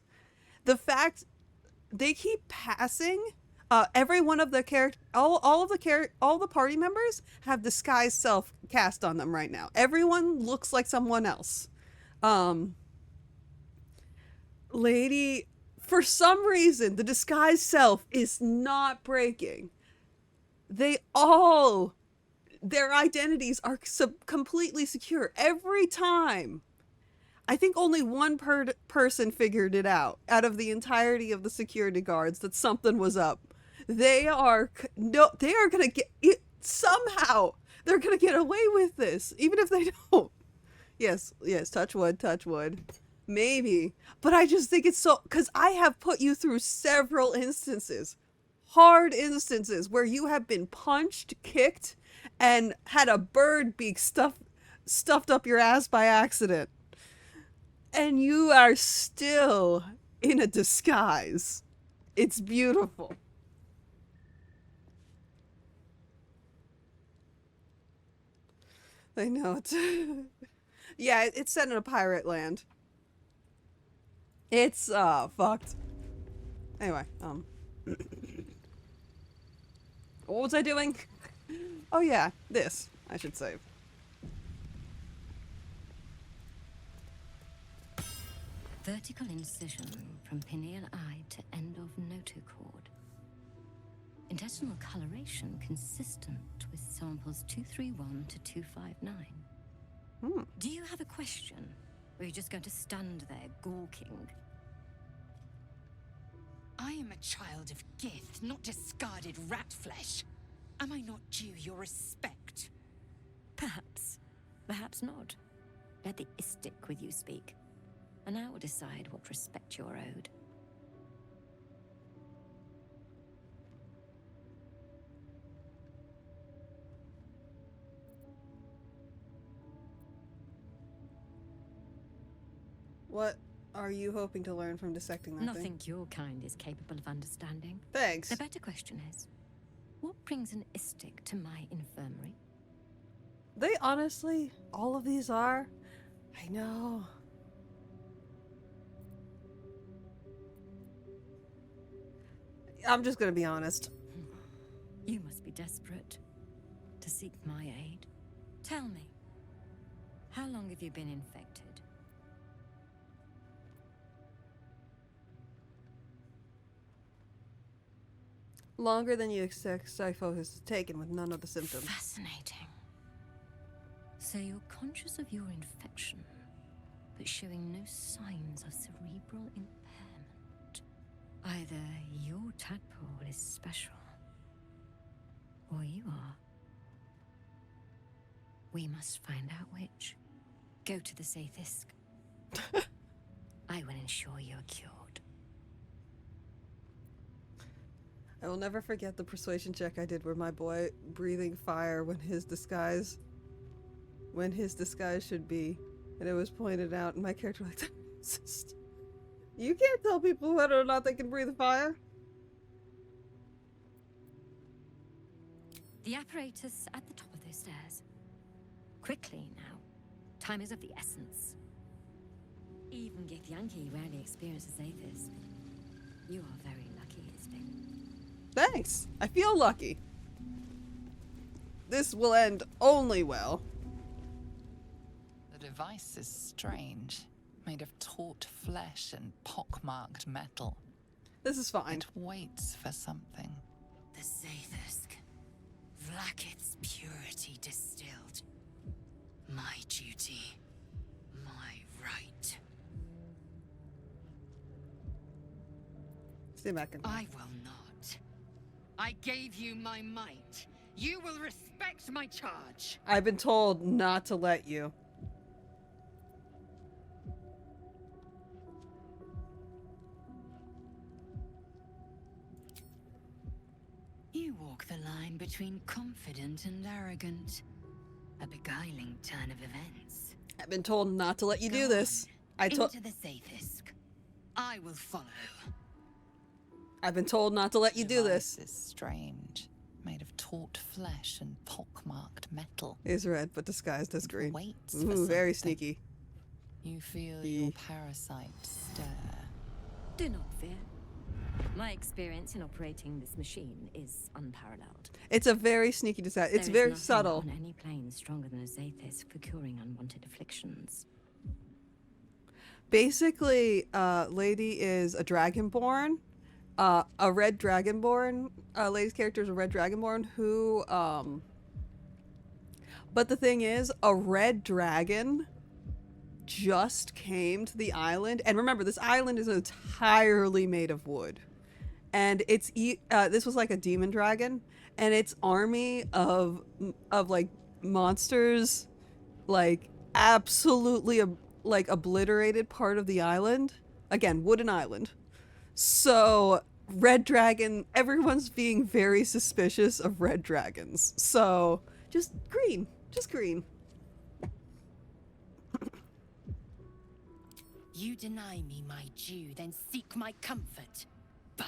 The fact they keep passing. Every one of the all the party members have disguise self cast on them right now. Everyone looks like someone else. Lady, for some reason, the disguise self is not breaking. Their identities are completely secure every time. I think only one person figured it out of the entirety of the security guards that something was up. They are gonna get it somehow. They're gonna get away with this, even if they don't. Yes, touch wood. Maybe. But I just think it's so, because I have put you through several instances, hard instances, where you have been punched, kicked, and had a bird beak stuffed up your ass by accident. And you are still in a disguise. It's beautiful. I know it. Yeah, it's set in a pirate land. It's fucked. Anyway, what was I doing? Oh yeah, this I should save. Vertical incision from pineal eye to end of notochord. Intestinal coloration consistent with samples 231 to 259. Do you have a question? Or are you just going to stand there gawking? I am a child of Gith, not discarded rat flesh. Am I not due your respect? Perhaps. Perhaps not. Let the istic with you speak, and I will decide what respect you're owed. What are you hoping to learn from dissecting that Nothing thing? your kind is capable of understanding. Thanks. The better question is, what brings an istic to my infirmary? They honestly, all of these are. I know. I'm just gonna be honest. You must be desperate to seek my aid. Tell me, how long have you been infected? Longer than you expect, Sifo has taken with none of the symptoms. Fascinating. So you're conscious of your infection, but showing no signs of cerebral impairment. Either your tadpole is special, or you are. We must find out which. Go to the Sathisk. I will ensure you're cured. I will never forget the persuasion check I did where my boy breathing fire when his disguise should be, and it was pointed out, and my character like, you can't tell people whether or not they can breathe fire. The apparatus at the top of those stairs. Quickly now. Time is of the essence. Even Githyanki rarely experiences Aethys. You are very lucky, Isbing. Thanks. I feel lucky. This will end only well. The device is strange. Made of taut flesh and pockmarked metal. This is fine. It waits for something. The Zaithusk. Vlaakith's purity distilled. My duty. My right. Stay back in. I will not. I gave you my might. You will respect my charge. I've been told not to let you. You walk the line between confident and arrogant. A beguiling turn of events. I've been told not to let you do this. Into the Zaithusk. I will follow. I've been told not to let you do this. This is strange. Made of taut flesh and pockmarked metal. Is red, but disguised as green. Waits for Ooh, very something. sneaky. You feel your parasite stir. Do not fear. My experience in operating this machine is unparalleled. It's a very sneaky disguise. It's There is very nothing subtle. on any plane stronger than a Zaithis for curing unwanted afflictions. Basically, Lady is a Dragonborn. A red Dragonborn. Lady's character is a red Dragonborn who, but the thing is, a red dragon just came to the island. And remember, this island is entirely made of wood. And it's, this was like a demon dragon. And its army of like, monsters, like, absolutely, like, obliterated part of the island. Again, wooden island. So, red dragon, everyone's being very suspicious of red dragons. So, just green. Just green. You deny me my due, then seek my comfort. Bah!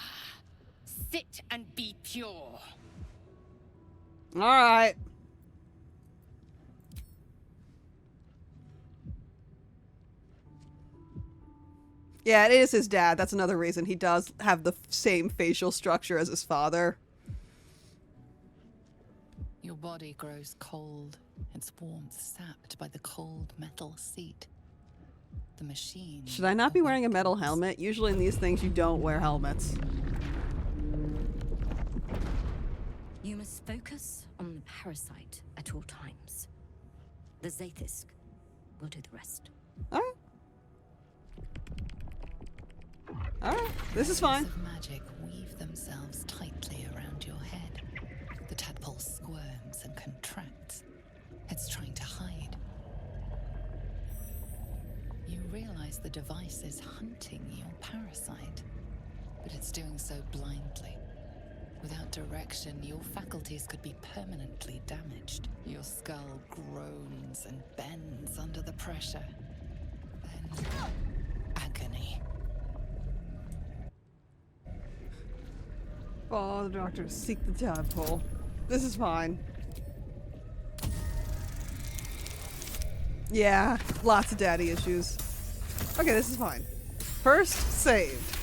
Sit and be pure. Alright. Yeah, it is his dad. That's another reason. He does have the same facial structure as his father. Your body grows cold, its warmth sapped by the cold metal seat. The machine... Should I not be wearing a metal helmet? Usually in these things you don't wear helmets. You must focus on the parasite at all times. The Zaithisk will do the rest. Alright. Alright, this is fine. Threads of magic weave themselves tightly around your head. The tadpole squirms and contracts. It's trying to hide. You realize the device is hunting your parasite, but it's doing so blindly. Without direction, your faculties could be permanently damaged. Your skull groans and bends under the pressure. Then, agony. Follow the doctor to seek the tadpole. This is fine. Yeah, lots of daddy issues. Okay, this is fine. First, saved.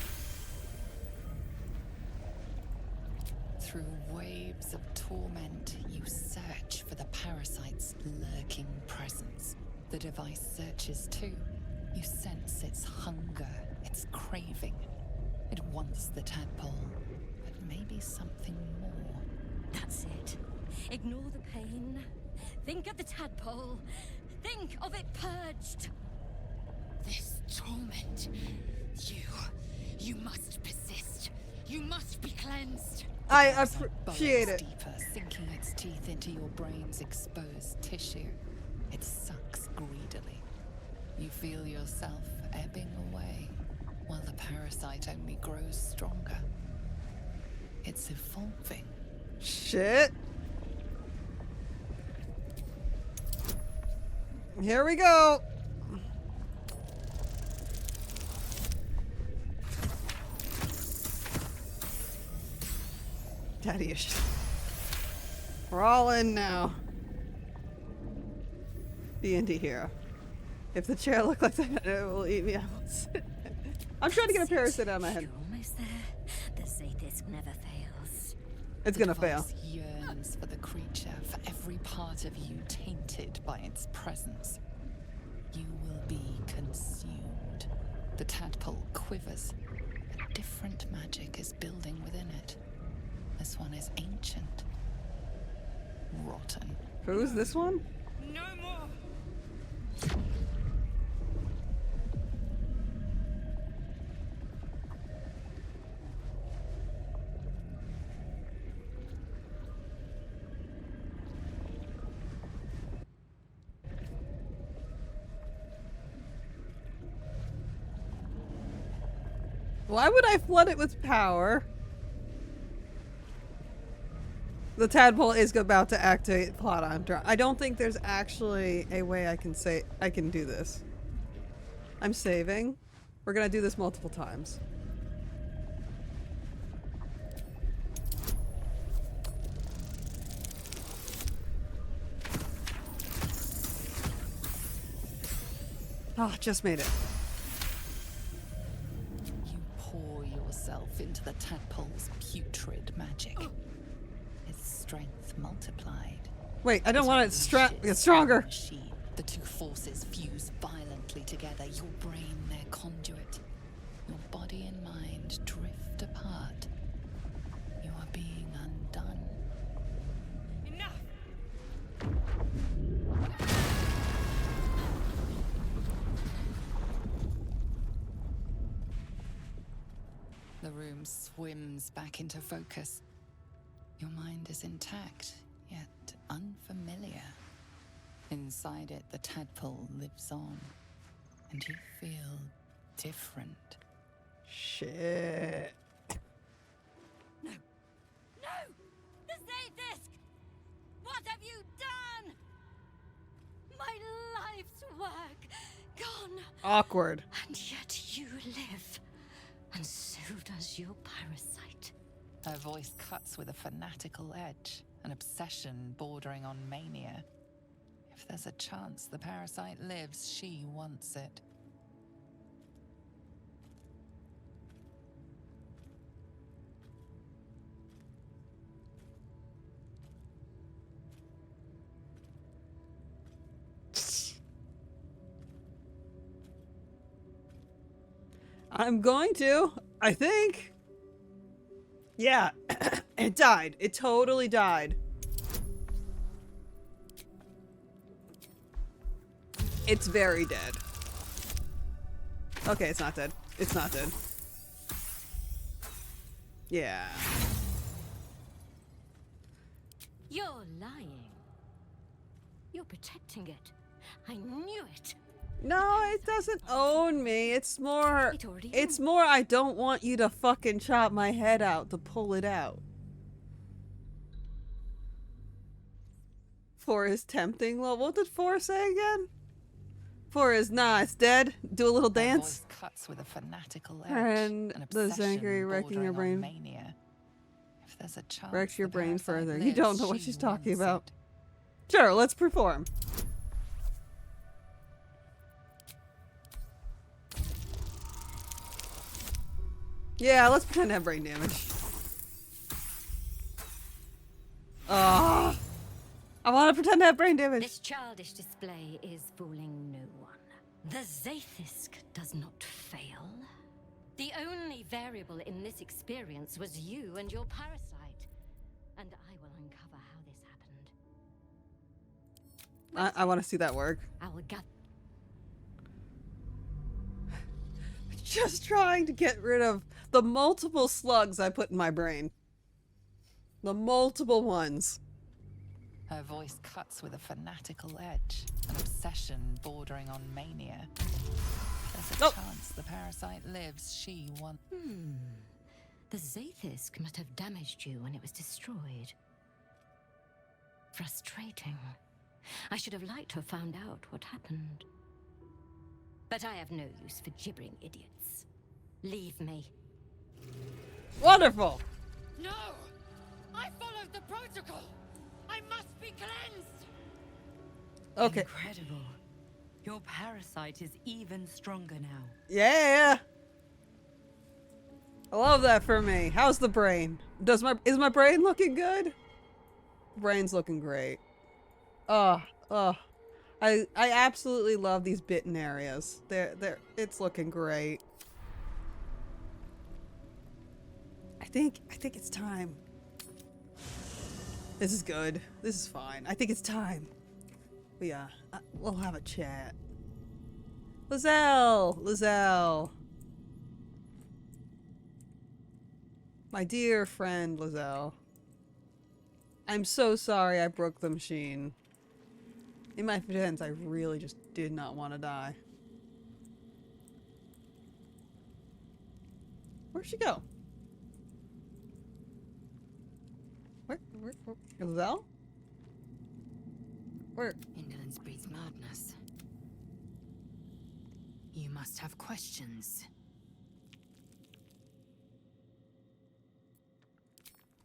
Through waves of torment, you search for the parasite's lurking presence. The device searches too. You sense its hunger, its craving. It wants the tadpole, but maybe something more. That's it. Ignore the pain. Think of the tadpole. Think of it purged. This torment. You must persist. You must be cleansed. I appreciate it. Deeper, sinking its teeth into your brain's exposed tissue. It sucks greedily. You feel yourself ebbing away while the parasite only grows stronger. It's evolving. Shit. Here we go. Daddy issues. We're all in now. D&D hero. If the chair looked like that, it will eat me. I won't sit. I'm trying to get a parasite out of my head. You're almost there. The Zaithis never fails. It's gonna fail. The device yearns for the creature, for every part of you tainted by its presence. You will be consumed. The tadpole quivers. A different magic is building within it. This one is ancient. Rotten. Who's this one? No more! Why would I flood it with power? The tadpole is about to activate plot on drop. I don't think there's actually a way I can say I can do this. I'm saving. We're gonna do this multiple times. Oh, just made it. You pour yourself into the tadpole's putrid magic. Its strength multiplied. Wait, I don't want it to get stronger. The two forces fuse violently together. Your brain, their conduit. Your body and mind drift apart. You are being undone. The room swims back into focus. Your mind is intact, yet unfamiliar. Inside it, the tadpole lives on, and you feel different. Shit. No! The Zaithis! What have you done? My life's work gone. Awkward. And yet you live. And so does your parasite. Her voice cuts with a fanatical edge, an obsession bordering on mania. If there's a chance the parasite lives, she wants it. I'm going to, I think. Yeah, it died. It totally died. It's very dead. Okay, it's not dead. It's not dead. Yeah. You're lying. You're protecting it. I knew it. No, it doesn't own me. It's more I don't want you to fucking chop my head out to pull it out. 4 is tempting. Well, what did 4 say again? 4 is nah, it's dead. Do a little dance. Her voice cuts with a fanatical edge, And an the obsession Zangri wrecking your bordering on brain. Mania. If there's a chance Wrecks your the brain parasite further. You lives, don't know what she she's talking wants about. it. Sure, let's perform. Yeah, let's pretend to have brain damage. I want to pretend to have brain damage. This childish display is fooling no one. The Zaithisk does not fail. The only variable in this experience was you and your parasite. And I will uncover how this happened. I want to see that work. I will gather. Just trying to get rid of the multiple slugs I put in my brain. The multiple ones. Her voice cuts with a fanatical edge, an obsession bordering on mania. There's a chance the parasite lives. She won. The Zaithisk must have damaged you when it was destroyed. Frustrating. I should have liked to have found out what happened. But I have no use for gibbering idiots. Leave me. Wonderful! No! I followed the protocol! I must be cleansed! Okay. Incredible. Your parasite is even stronger now. Yeah! I love that for me. How's the brain? Is my brain looking good? Brain's looking great. I absolutely love these bitten areas. It's looking great. I think it's time. This is good. This is fine. I think it's time. We'll have a chat. Lizelle. My dear friend Lizelle. I'm so sorry I broke the machine. In my defense, I really just did not want to die. Where'd she go? Where? Lizelle? Where? Indolence breeds madness. You must have questions.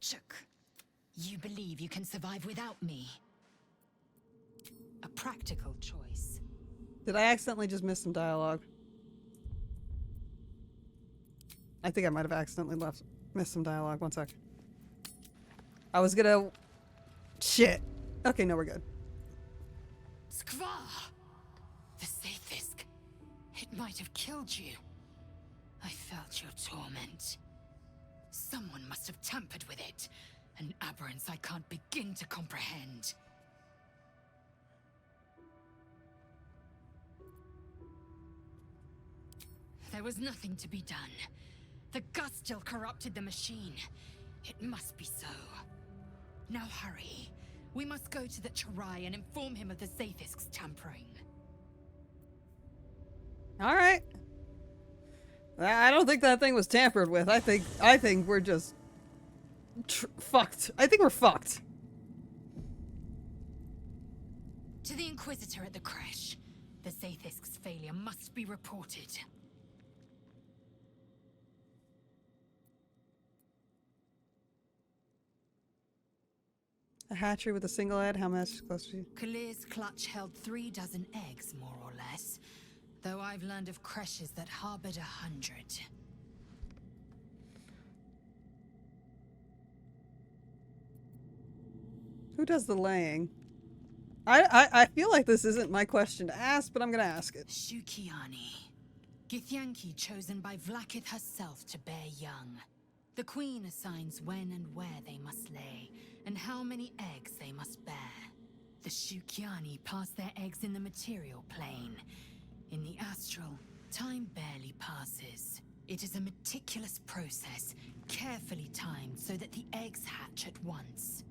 Chook, you believe you can survive without me? A practical choice. Did I accidentally just miss some dialogue? I think I might have accidentally missed some dialogue. One sec. I was gonna... Shit. Okay, no, we're good. Skvar! The Zaithisk. It might have killed you. I felt your torment. Someone must have tampered with it. An aberrance I can't begin to comprehend. There was nothing to be done. The gust still corrupted the machine. It must be so. Now hurry. We must go to the Chirai and inform him of the Zaithisk's tampering. Alright. I don't think that thing was tampered with. I think we're just... fucked. I think we're fucked. To the Inquisitor at the creche. The Zaithisk's failure must be reported. A hatchery with a single egg? How much close to you? Kalir's clutch held 3 dozen eggs, more or less. Though I've learned of creches that harbored 100. Who does the laying? I feel like this isn't my question to ask, but I'm gonna ask it. Shukiani. Githyanki chosen by Vlaakith herself to bear young. The Queen assigns when and where they must lay, and how many eggs they must bear. The Shukiani pass their eggs in the material plane. In the astral, time barely passes. It is a meticulous process, carefully timed so that the eggs hatch at once.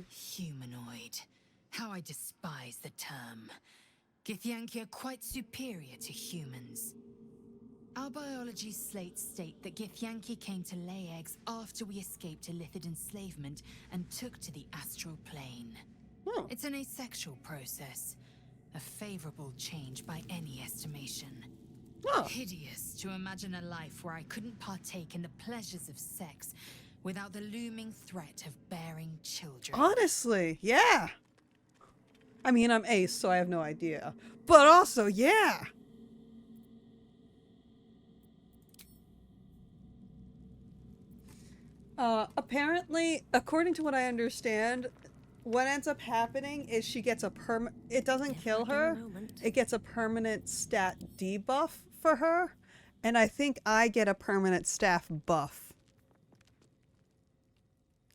Humanoid. How I despise the term. Githyanki are quite superior to humans. Our biology slates state that Githyanki came to lay eggs after we escaped Illithid enslavement and took to the astral plane. It's an asexual process. A favorable change by any estimation. Hideous to imagine a life where I couldn't partake in the pleasures of sex without the looming threat of bearing children. Honestly, yeah. I mean, I'm ace, so I have no idea. But also, yeah. Apparently, according to what I understand, what ends up happening is she gets a it doesn't kill her. It gets a permanent stat debuff for her. And I think I get a permanent staff buff.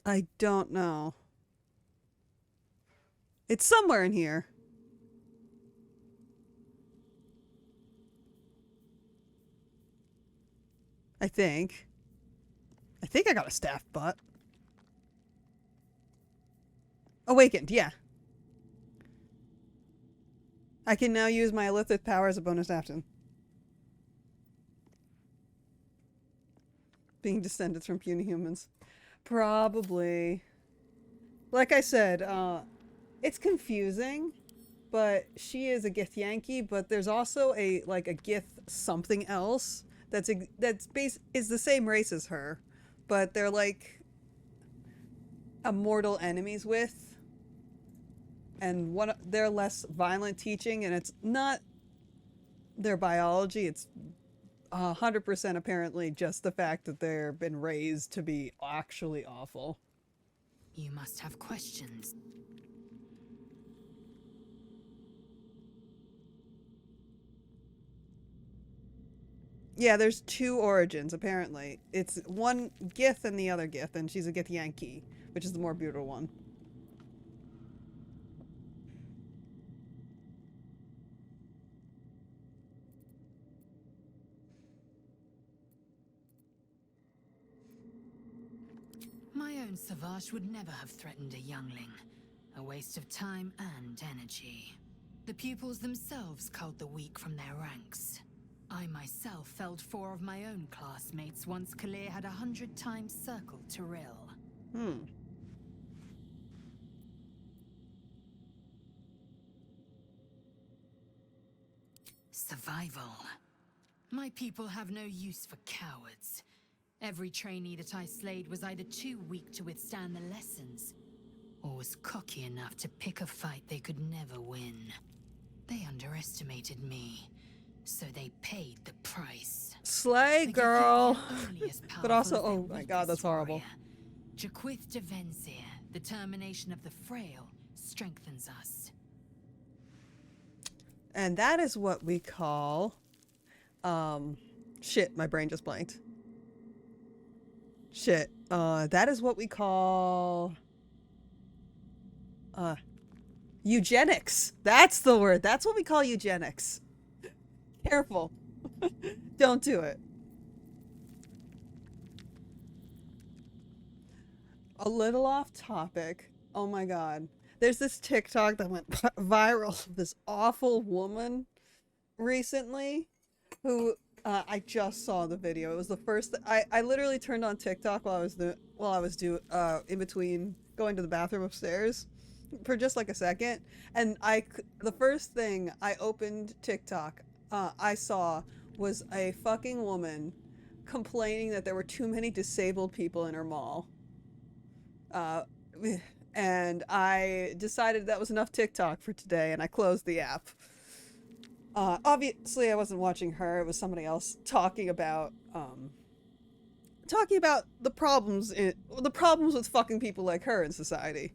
I don't know. It's somewhere in here. I think. I think I got a staff butt. Awakened, yeah. I can now use my Elithid power as a bonus action. Being descended from puny humans. Probably. Like I said, it's confusing, but she is a Githyanki, but there's also a Gith something else is the same race as her, but they're like immortal enemies with, and they're less violent teaching, and it's not their biology, it's 100% apparently just the fact that they've been raised to be actually awful. You must have questions. Yeah, there's two origins, apparently. It's one Gith and the other Gith, and she's a Githyanki, which is the more brutal one. My own Savage would never have threatened a youngling. A waste of time and energy. The pupils themselves culled the weak from their ranks. I myself felled 4 of my own classmates once Kalir had 100 times circled Tyrell. Survival. My people have no use for cowards. Every trainee that I slayed was either too weak to withstand the lessons, or was cocky enough to pick a fight they could never win. They underestimated me, so they paid the price. Slay, girl! But also, oh my god, that's horrible. Jaquith de Venzir, the termination of the frail, strengthens us. And that is what we call... shit, my brain just blanked. Shit. That is what we call... eugenics. That's the word. That's what we call eugenics. Careful. Don't do it. A little off topic. Oh my god. There's this TikTok that went viral. This awful woman recently who I just saw the video. It was the first I literally turned on TikTok while I was in between going to the bathroom upstairs for just like a second, and the first thing I opened TikTok I saw was a fucking woman complaining that there were too many disabled people in her mall. And I decided that was enough TikTok for today, and I closed the app. Obviously, I wasn't watching her. It was somebody else talking about the problems with fucking people like her in society.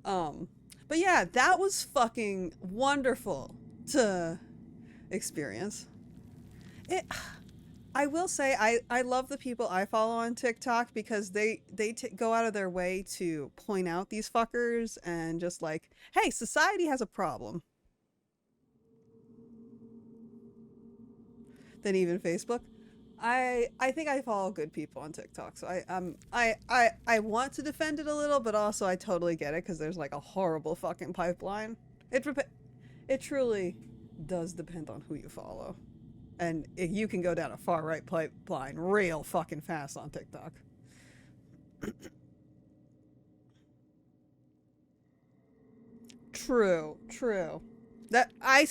But yeah, that was fucking wonderful to experience. I will say I love the people I follow on TikTok because they go out of their way to point out these fuckers and just like, hey, society has a problem. Than even Facebook. I think I follow good people on TikTok, so I want to defend it a little, but also I totally get it because there's like a horrible fucking pipeline. It truly does depend on who you follow. And you can go down a far right pipeline real fucking fast on TikTok. True. That I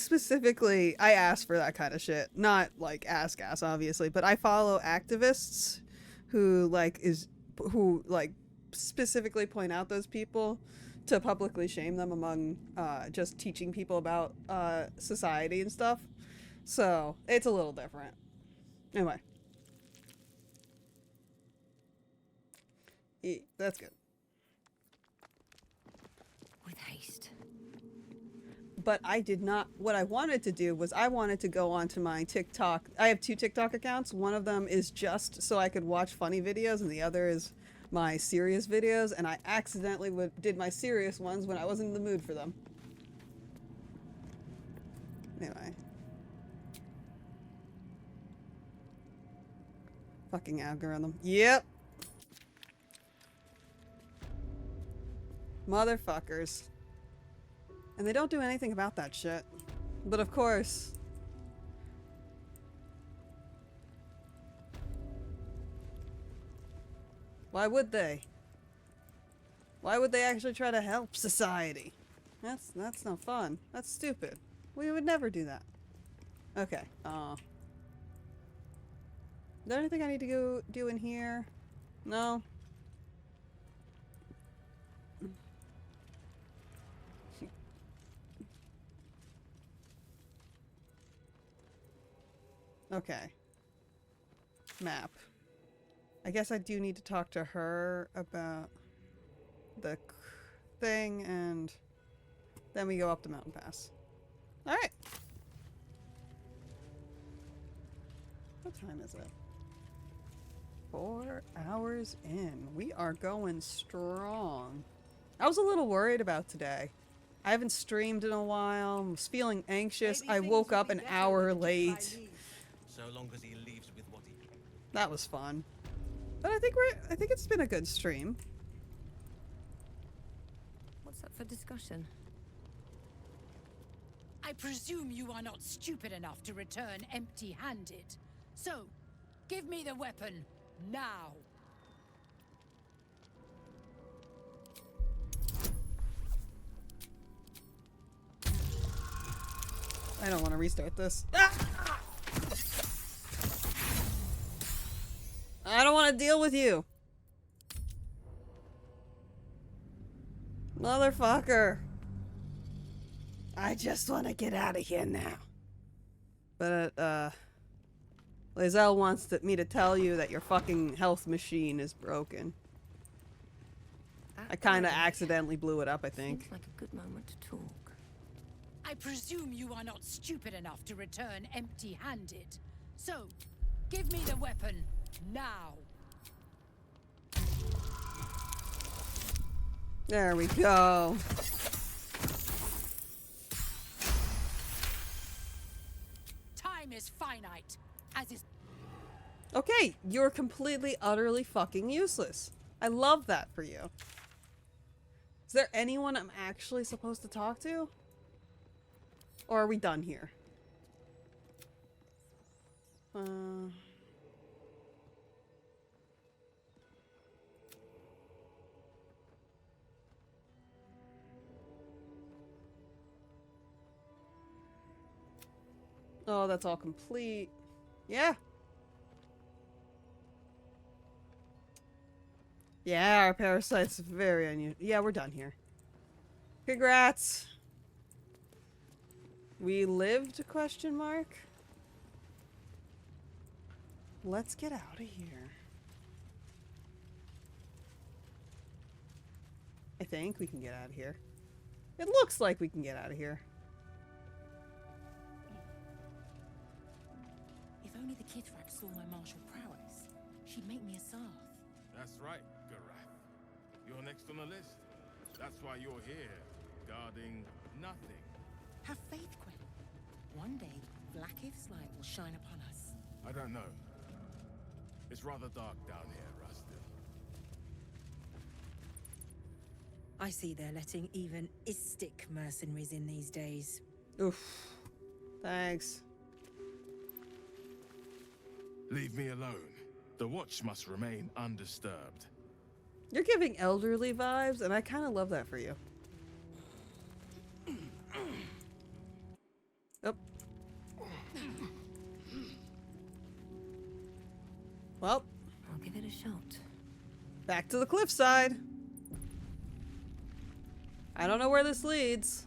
asked for that kind of shit. Not like ass obviously, but I follow activists who specifically point out those people to publicly shame them among just teaching people about society and stuff. So, it's a little different. Anyway. That's good. With haste. But I did not, what I wanted to do was I wanted to go onto my TikTok. I have 2 TikTok accounts. One of them is just so I could watch funny videos, and the other is my serious videos, and I accidentally did my serious ones when I wasn't in the mood for them. Anyway. Fucking algorithm. Yep. Motherfuckers. And they don't do anything about that shit. But of course... Why would they? Why would they actually try to help society? That's no fun. That's stupid. We would never do that. Okay. Is there anything I need to go do in here? No? Okay. Map. I guess I do need to talk to her about the thing, and then we go up the mountain pass. Alright. What time is it? 4 hours in. We are going strong. I was a little worried about today. I haven't streamed in a while. I was feeling anxious. I woke up an hour late. So long as he leaves with what he... That was fun. But I think it's been a good stream. What's up for discussion? I presume you are not stupid enough to return empty-handed. So, give me the weapon, now. I don't want to restart this. Ah! I don't want to deal with you. Motherfucker. I just want to get out of here now. But, Lae'zel wants me to tell you that your fucking health machine is broken. I kind of accidentally blew it up, I think. Seems like a good moment to talk. I presume you are not stupid enough to return empty-handed. So, give me the weapon, now. There we go. Time is finite, as is... Okay, you're completely, utterly fucking useless. I love that for you. Is there anyone I'm actually supposed to talk to? Or are we done here? Oh, that's all complete. Yeah. Yeah, our parasite's very unusual. Yeah, we're done here. Congrats. We lived, question mark? Let's get out of here. I think we can get out of here. It looks like we can get out of here. If only the Kithrak saw my martial prowess, she'd make me a Sarth. That's right, Garath. You're next on the list. That's why you're here, guarding nothing. Have faith, Quinn. One day, Blackith's light will shine upon us. I don't know. It's rather dark down here, Rustin. I see they're letting even Istik mercenaries in these days. Oof. Thanks. Leave me alone. The watch must remain undisturbed. You're giving elderly vibes, and I kind of love that for you. Oh. Well. I'll give it a shot. Back to the cliffside. I don't know where this leads.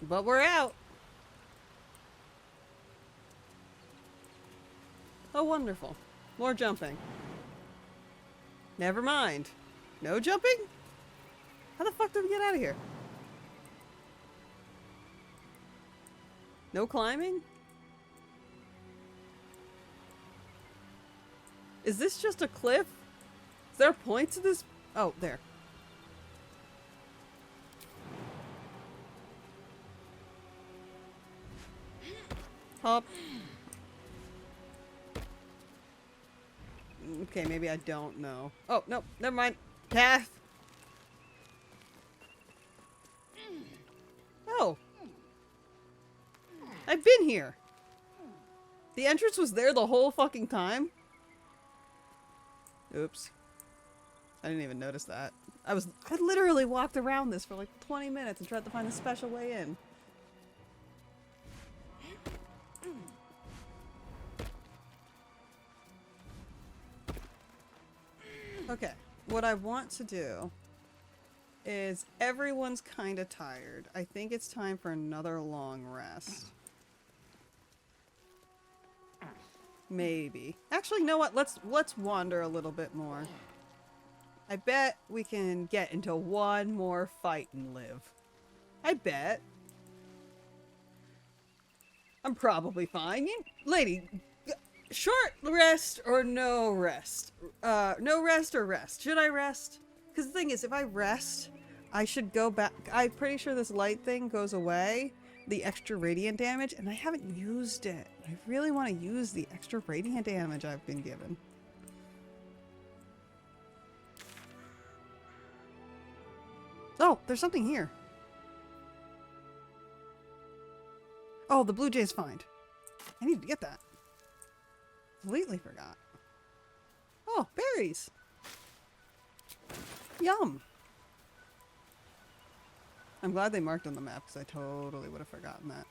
But we're out. Oh, wonderful. More jumping. Never mind. No jumping? How the fuck did we get out of here? No climbing? Is this just a cliff? Is there a point to this? Oh, there. Hop. Okay, maybe I don't know. Oh, no, never mind. Path. Oh. I've been here. The entrance was there the whole fucking time? Oops. I didn't even notice that. I literally walked around this for like 20 minutes and tried to find a special way in. Okay, what I want to do is everyone's kind of tired. I think it's time for another long rest. Maybe. Actually, you know what? Let's wander a little bit more. I bet we can get into one more fight and live. I bet. I'm probably fine. Lady, short rest or no rest? No rest or rest? Should I rest? Because the thing is, if I rest, I should go back. I'm pretty sure this light thing goes away. The extra radiant damage, and I haven't used it. I really want to use the extra radiant damage I've been given. Oh, there's something here. Oh, the blue jay's find. I need to get that. Completely forgot. Oh, berries. Yum. I'm glad they marked on the map because I totally would have forgotten that.